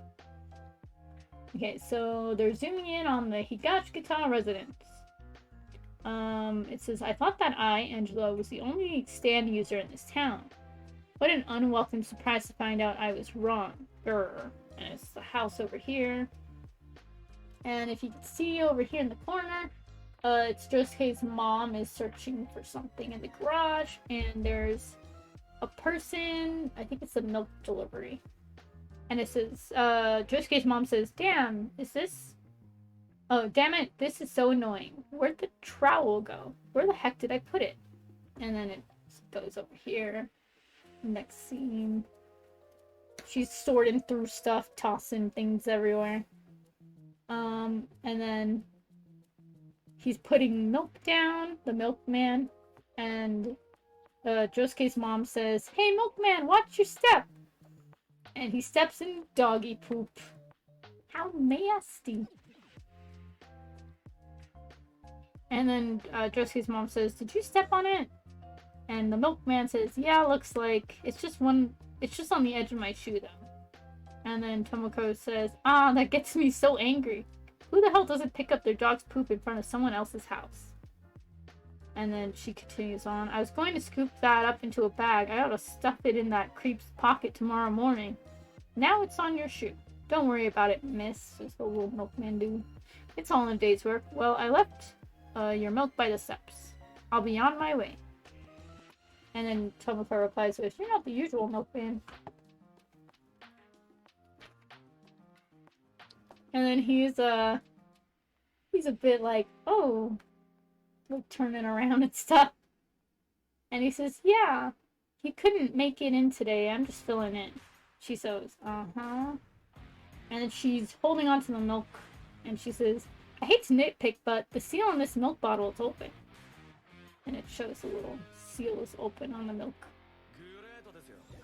Okay, so they're zooming in on the Higashikata residence. It says, I thought that I, Angela, was the only stand user in this town. What an unwelcome surprise to find out I was wrong. And it's the house over here. And if you can see over here in the corner... it's Josuke's mom is searching for something in the garage, and there's a person, I think it's a milk delivery. And it says, Josuke's mom says, damn, is this... Oh, damn it, this is so annoying. Where'd the trowel go? Where the heck did I put it? And then it goes over here. Next scene. She's sorting through stuff, tossing things everywhere. And then... he's putting milk down, the milkman, and Josuke's mom says, hey milkman, watch your step! And he steps in doggy poop. How nasty. And then Josuke's mom says, did you step on it? And the milkman says, yeah, looks like it's just on the edge of my shoe though. And then Tomoko says, that gets me so angry. Who the hell doesn't pick up their dog's poop in front of someone else's house? And then she continues on. I was going to scoop that up into a bag. I ought to stuff it in that creep's pocket tomorrow morning. Now it's on your shoe. Don't worry about it, miss, says the little milkman dude. It's all in a day's work. Well, I left your milk by the steps. I'll be on my way. And then Tomoko replies with, you're not the usual milkman. And then he's a bit like, oh, like turning around and stuff. And he says, yeah, he couldn't make it in today. I'm just filling in. She says, uh-huh. And then she's holding on to the milk. And she says, I hate to nitpick, but the seal on this milk bottle is open. And it shows the little seal is open on the milk.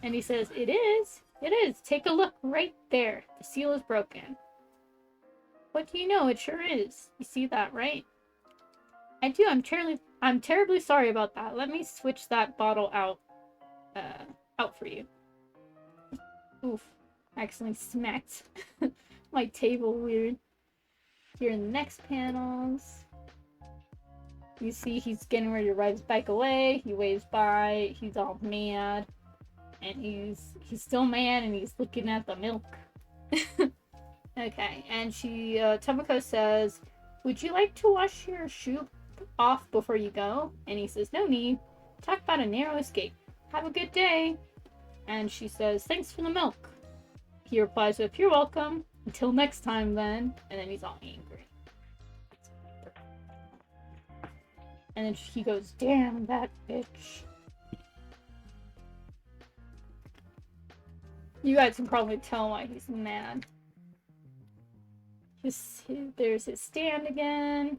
And he says, it is. It is. Take a look right there. The seal is broken. What do you know? It sure is. You see that, right? I do. I'm terribly sorry about that. Let me switch that bottle out for you. Oof. I accidentally smacked my table weird. Here in the next panels, you see he's getting ready to ride his bike away. He waves by. He's all mad. And he's still mad and he's looking at the milk. Okay, and Tomoko says, would you like to wash your shoe off before you go? And he says, no need. Talk about a narrow escape. Have a good day. And she says, thanks for the milk. He replies with, you're welcome. Until next time then. And then he's all angry. And then he goes, damn that bitch. You guys can probably tell why he's mad. There's his stand again,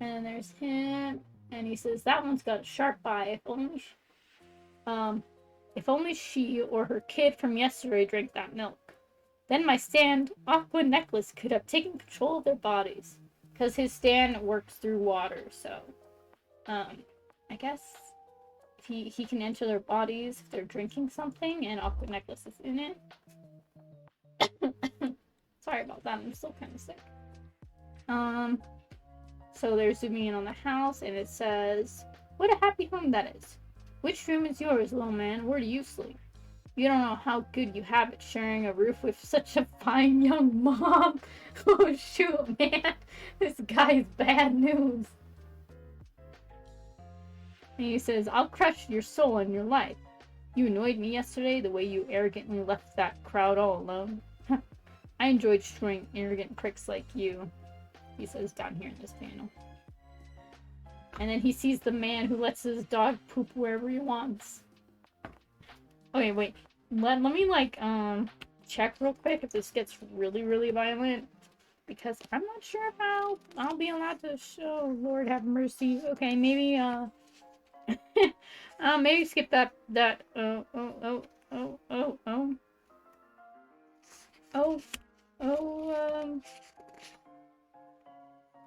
and there's him, and he says that one's got a sharp eye. If only she or her kid from yesterday drank that milk, then my stand aqua necklace could have taken control of their bodies, because his stand works through water. So, I guess if he can enter their bodies if they're drinking something, and aqua necklace is in it. Sorry about that, I'm still kind of sick. So they're zooming in on the house, and it says, what a happy home that is. Which room is yours, little man? Where do you sleep? You don't know how good you have it sharing a roof with such a fine young mom. Oh shoot, man. This guy's bad news. And he says, I'll crush your soul and your life. You annoyed me yesterday the way you arrogantly left that crowd all alone. I enjoyed destroying arrogant pricks like you, he says down here in this panel. And then he sees the man who lets his dog poop wherever he wants. Okay, wait. Let me, like, check real quick if this gets really, really violent. Because I'm not sure if I'll be allowed to show. Lord have mercy. Okay, maybe, maybe skip that,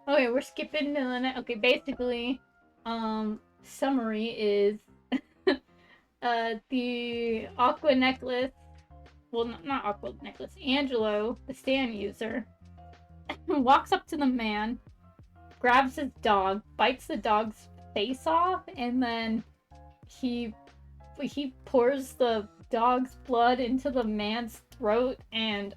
okay, we're skipping to the next. Okay, basically, summary is the Aqua necklace. Well, not Aqua necklace. Angelo, the stand user, walks up to the man, grabs his dog, bites the dog's face off, and then he pours the dog's blood into the man's throat, and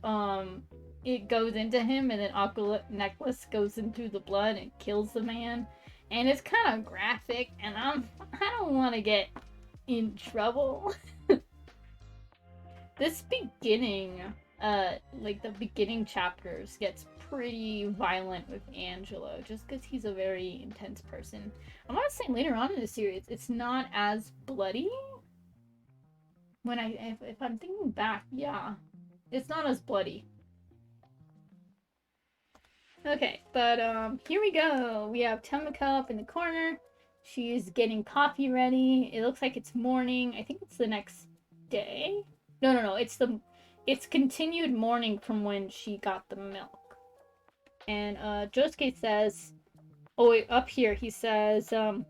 it goes into him, and then Aqua necklace goes into the blood and kills the man. And it's kind of graphic, and I don't want to get in trouble. This beginning, like the beginning chapters gets pretty violent with Angelo, just because he's a very intense person. I want to say later on in the series, it's not as bloody. When if I'm thinking back, yeah, it's not as bloody. Okay, but here we go. We have Temiko up in the corner. She's getting coffee ready. It looks like it's morning. I think it's the next day. No. It's continued morning from when she got the milk. And Josuke says, oh wait, up here he says,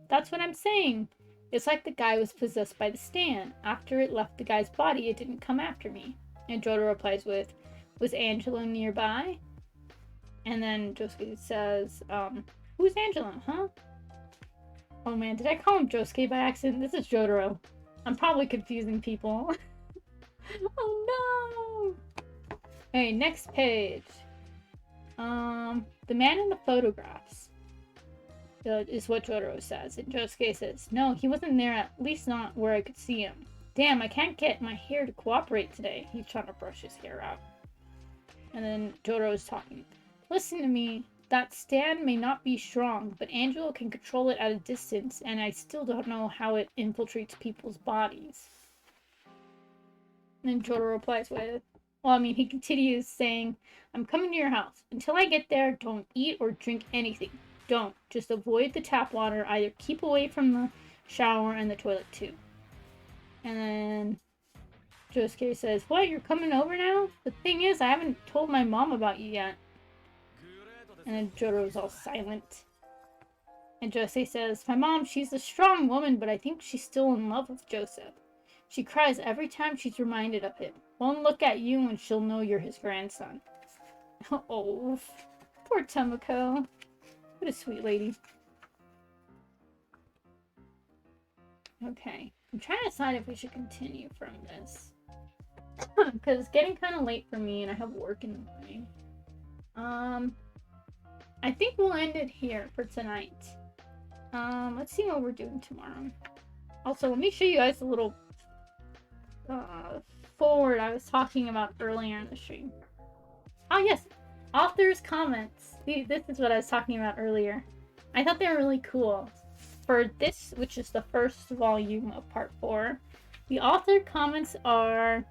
that's what I'm saying. It's like the guy was possessed by the stand. After it left the guy's body, it didn't come after me. And Jotaro replies with, was Angelo nearby? And then Josuke says, who's Angelo, huh? Oh man, did I call him Josuke by accident? This is Jotaro. I'm probably confusing people. Oh no! Okay, next page. The man in the photographs is what Jotaro says. And Josuke says, no, he wasn't there, at least not where I could see him. Damn, I can't get my hair to cooperate today. He's trying to brush his hair out. And then Jotaro's talking. Listen to me. That stand may not be strong, but Angelo can control it at a distance, and I still don't know how it infiltrates people's bodies. And then Jotaro replies with, well, I mean, he continues saying, I'm coming to your house. Until I get there, don't eat or drink anything. Don't. Just avoid the tap water. Either keep away from the shower and the toilet, too. And then Josuke says, what, you're coming over now? The thing is, I haven't told my mom about you yet. And then Jotaro's all silent. And Josuke says, my mom, she's a strong woman, but I think she's still in love with Joseph. She cries every time she's reminded of him. One look at you and she'll know you're his grandson. Oh, poor Temiko. What a sweet lady. Okay. I'm trying to decide if we should continue from this. Because it's getting kind of late for me and I have work in the morning. I think we'll end it here for tonight. Let's see what we're doing tomorrow. Also, let me show you guys a little forward I was talking about earlier in the stream. Oh yes, author's comments. This is what I was talking about earlier. I thought they were really cool. For this, which is the first volume of part 4, the author comments are,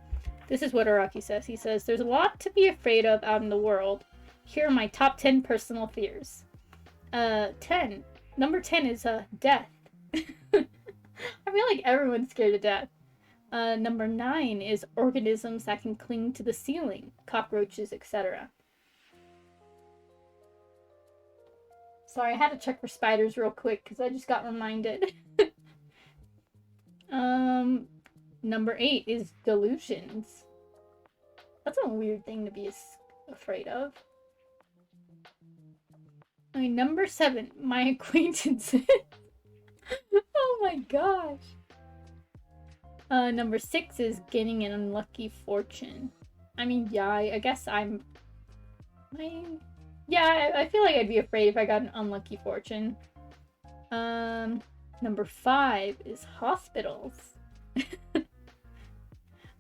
this is what Araki says. He says, there's a lot to be afraid of out in the world. Here are my top 10 personal fears. 10. Number 10 is death. I feel like everyone's scared of death. Number 9 is organisms that can cling to the ceiling, cockroaches, etc. Sorry, I had to check for spiders real quick because I just got reminded. Number 8 is delusions. That's a weird thing to be afraid of. I mean, number 7, my acquaintances. Oh my gosh. Number 6 is getting an unlucky fortune. I mean, yeah, I guess yeah, I feel like I'd be afraid if I got an unlucky fortune. Number 5 is hospitals.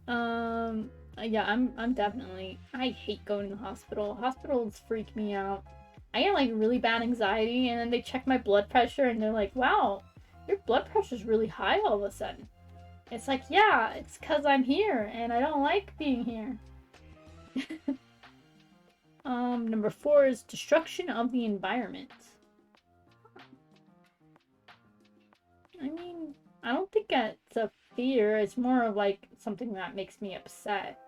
Yeah, I'm definitely, I hate going to the hospital. Hospitals freak me out. I get like really bad anxiety, and then they check my blood pressure and they're like, wow, your blood pressure's really high all of a sudden. It's like, yeah, it's because I'm here and I don't like being here. Number 4 is destruction of the environment. I mean, I don't think it's a fear. It's more of like something that makes me upset.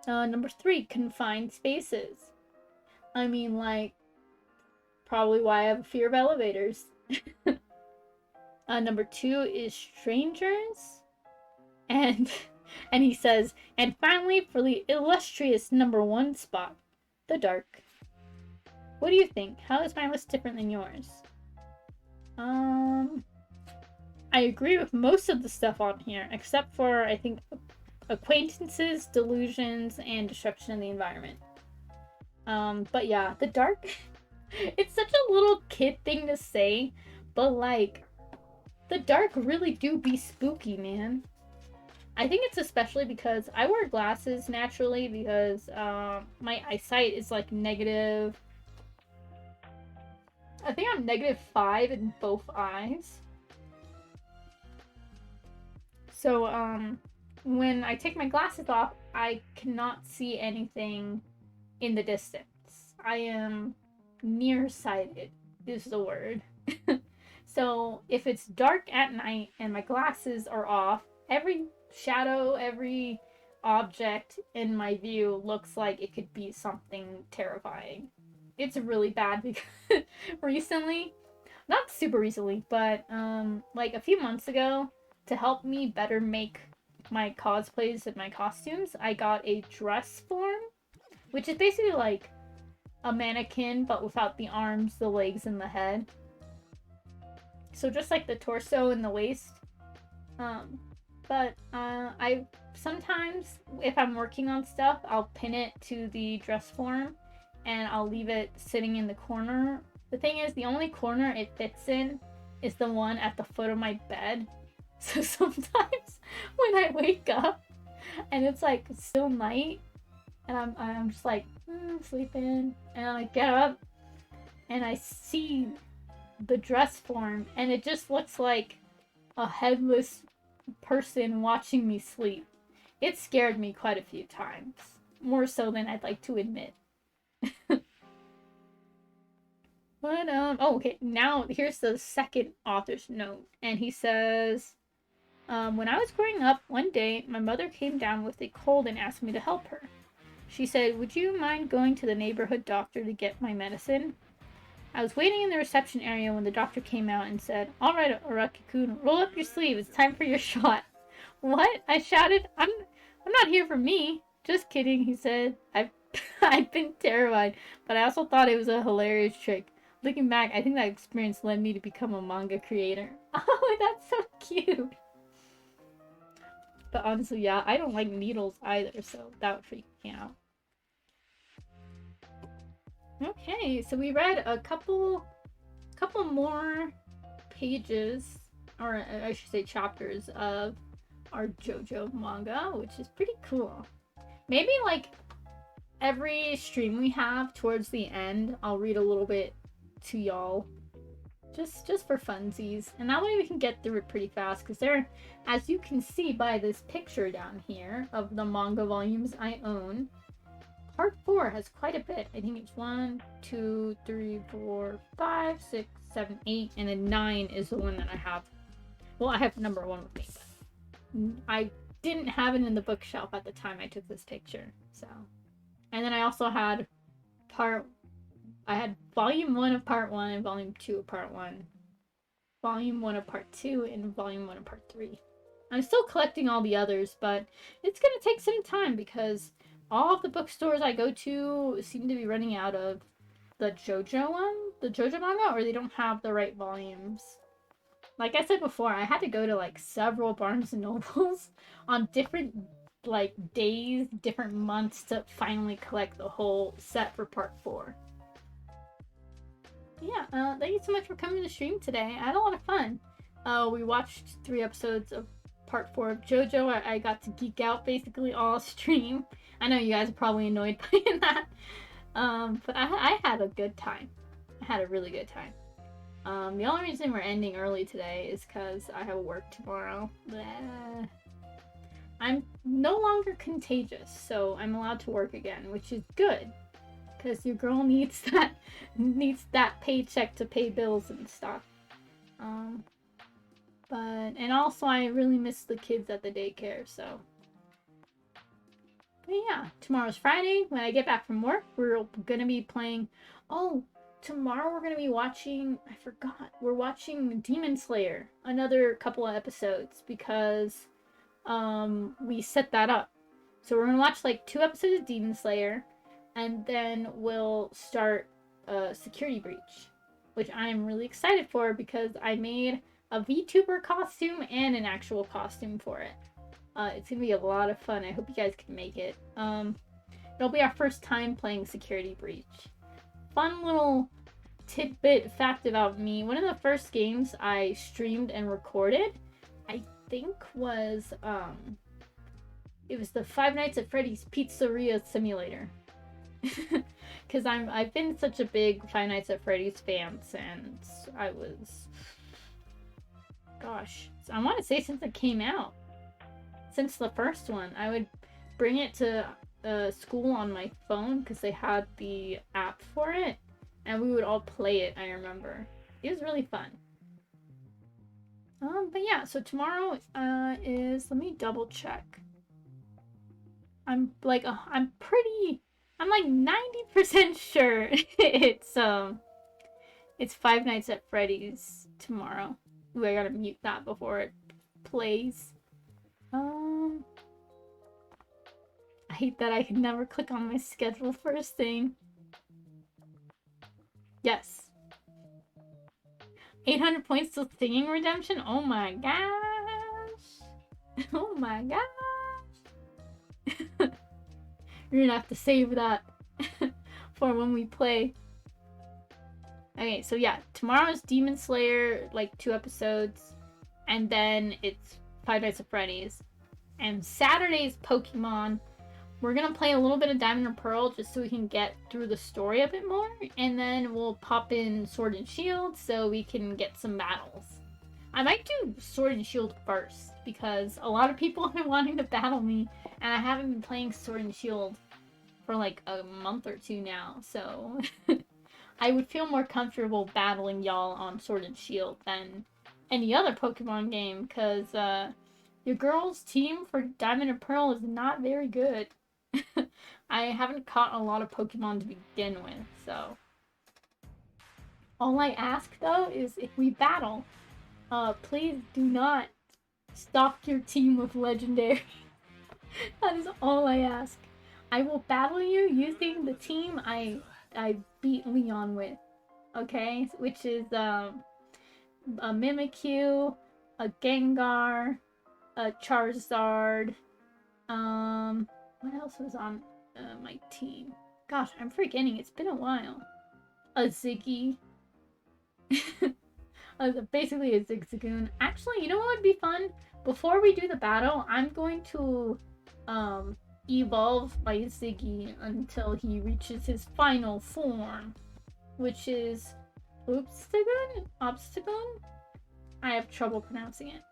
Number 3, confined spaces. I mean, like, probably why I have a fear of elevators. Number 2 is strangers. And he says, and finally, for the illustrious number 1 spot, the dark. What do you think? How is my list different than yours? I agree with most of the stuff on here, except for, I think, acquaintances, delusions, and destruction of the environment. But yeah, the dark, it's such a little kid thing to say, but like, the dark really do be spooky, man. I think it's especially because I wear glasses naturally because my eyesight is like negative. I think I'm -5 in both eyes. So when I take my glasses off, I cannot see anything in the distance. I am nearsighted is the word. So if it's dark at night and my glasses are off, every shadow, every object in my view looks like it could be something terrifying. It's really bad because recently, not super recently, but like a few months ago, to help me better make my cosplays and my costumes, I got a dress form, which is basically like a mannequin but without the arms, the legs, and the head. So just like the torso and the waist. But I sometimes, if I'm working on stuff, I'll pin it to the dress form and I'll leave it sitting in the corner. The thing is, the only corner it fits in is the one at the foot of my bed. So sometimes when I wake up and it's like still night and I'm just like sleeping, and I get up and I see the dress form and it just looks like a headless person watching me sleep. It scared me quite a few times, more so than I'd like to admit. But oh, okay, now here's the second author's note, and he says, when I was growing up, one day my mother came down with a cold and asked me to help her. She said, would you mind going to the neighborhood doctor to get my medicine? I was waiting in the reception area when the doctor came out and said, alright, Araki-kun, roll up your sleeve, it's time for your shot. What? I shouted, I'm not here for me. Just kidding, he said. I've been terrified, but I also thought it was a hilarious trick. Looking back, I think that experience led me to become a manga creator. Oh, that's so cute. But honestly, yeah, I don't like needles either, so that would freak me out. Okay, so we read a couple more pages, or I should say chapters, of our JoJo manga, which is pretty cool. Maybe like every stream we have towards the end, I'll read a little bit to y'all, just for funsies, and that way we can get through it pretty fast, because there, as you can see by this picture down here of the manga volumes I own, part 4 has quite a bit. I think it's 1, 2, 3, 4, 5, 6, 7, 8, and then 9 is the one that I have. Well, I have number 1 with me. I didn't have it in the bookshelf at the time I took this picture, so. And then I also had volume 1 of part 1 and volume 2 of part 1. Volume 1 of part 2 and volume 1 of part 3. I'm still collecting all the others, but it's gonna take some time because all of the bookstores I go to seem to be running out of the JoJo manga, or they don't have the right volumes. like I said before, I had to go to like several Barnes and Nobles on different like days, different months to finally collect the whole set for part 4. Yeah, thank you so much for coming to stream today. I had a lot of fun. We watched 3 episodes of part 4 of Jojo. I got to geek out basically all stream. I know you guys are probably annoyed by that. But I had a good time. I had a really good time. The only reason we're ending early today is because I have work tomorrow. Bleh. I'm no longer contagious, so I'm allowed to work again, which is good. Because your girl needs that paycheck to pay bills and stuff. And also I really miss the kids at the daycare, so. But yeah, tomorrow's Friday. When I get back from work, we're gonna be playing. Oh, tomorrow we're gonna be watching. I forgot. We're watching Demon Slayer, another couple of episodes because we set that up. So we're gonna watch like 2 episodes of Demon Slayer, and then we'll start Security Breach, which I am really excited for because I made a VTuber costume and an actual costume for it. It's gonna be a lot of fun. I hope you guys can make it. It'll be our first time playing Security Breach. Fun little tidbit fact about me. One of the first games I streamed and recorded, I think was it was the Five Nights at Freddy's Pizzeria Simulator. Because I've been such a big Five Nights at Freddy's fan since I was, gosh, I want to say since it came out. Since the first one, I would bring it to school on my phone because they had the app for it, and we would all play it. I remember it was really fun. But yeah, so tomorrow is, let me double check. I'm like 90% sure it's Five Nights at Freddy's tomorrow. Ooh, I gotta mute that before it plays. I hate that I can never click on my schedule first thing. Yes. 800 points till singing redemption? Oh my gosh. Oh my gosh. You're gonna have to save that for when we play. Okay, so yeah, tomorrow's Demon Slayer, like 2 episodes, and then it's Five Nights at Freddy's. And Saturday's Pokemon. We're gonna play a little bit of Diamond and Pearl just so we can get through the story a bit more, and then we'll pop in Sword and Shield so we can get some battles. I might do Sword and Shield first because a lot of people have been wanting to battle me, and I haven't been playing Sword and Shield for like a month or 2 now, so I would feel more comfortable battling y'all on Sword and Shield than any other Pokemon game because your girl's team for Diamond and Pearl is not very good. I haven't caught a lot of Pokemon to begin with, so. All I ask, though, is if we battle, please do not stock your team with Legendary. That is all I ask. I will battle you using the team I beat Leon with, okay? Which is, a Mimikyu, a Gengar, a Charizard, what else was on my team? Gosh, I'm forgetting. It's been a while. A Ziggy. Basically a Zigzagoon. Actually, you know what would be fun? Before we do the battle, I'm going to evolve my Ziggy until he reaches his final form, which is Obstagoon? I have trouble pronouncing it.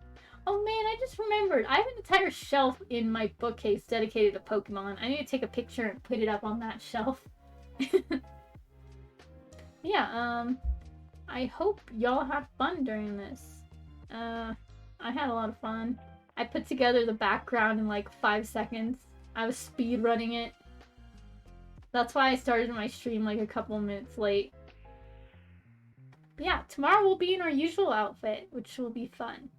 Oh man, I just remembered. I have an entire shelf in my bookcase dedicated to Pokemon. I need to take a picture and put it up on that shelf. Yeah, I hope y'all have fun during this. I had a lot of fun. I put together the background in like 5 seconds. I was speed running it. That's why I started my stream like a couple minutes late. But yeah, tomorrow we'll be in our usual outfit, which will be fun.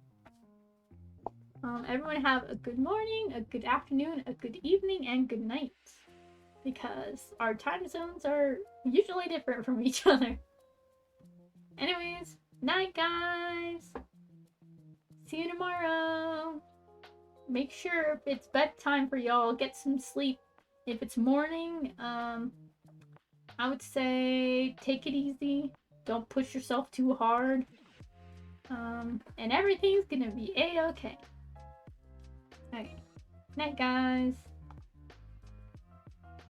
Everyone have a good morning, a good afternoon, a good evening, and good night. Because our time zones are usually different from each other. Anyways, night guys! See you tomorrow. Make sure if it's bedtime for y'all, get some sleep. If it's morning, I would say take it easy. Don't push yourself too hard. And everything's gonna be a-okay. Okay. Night, guys.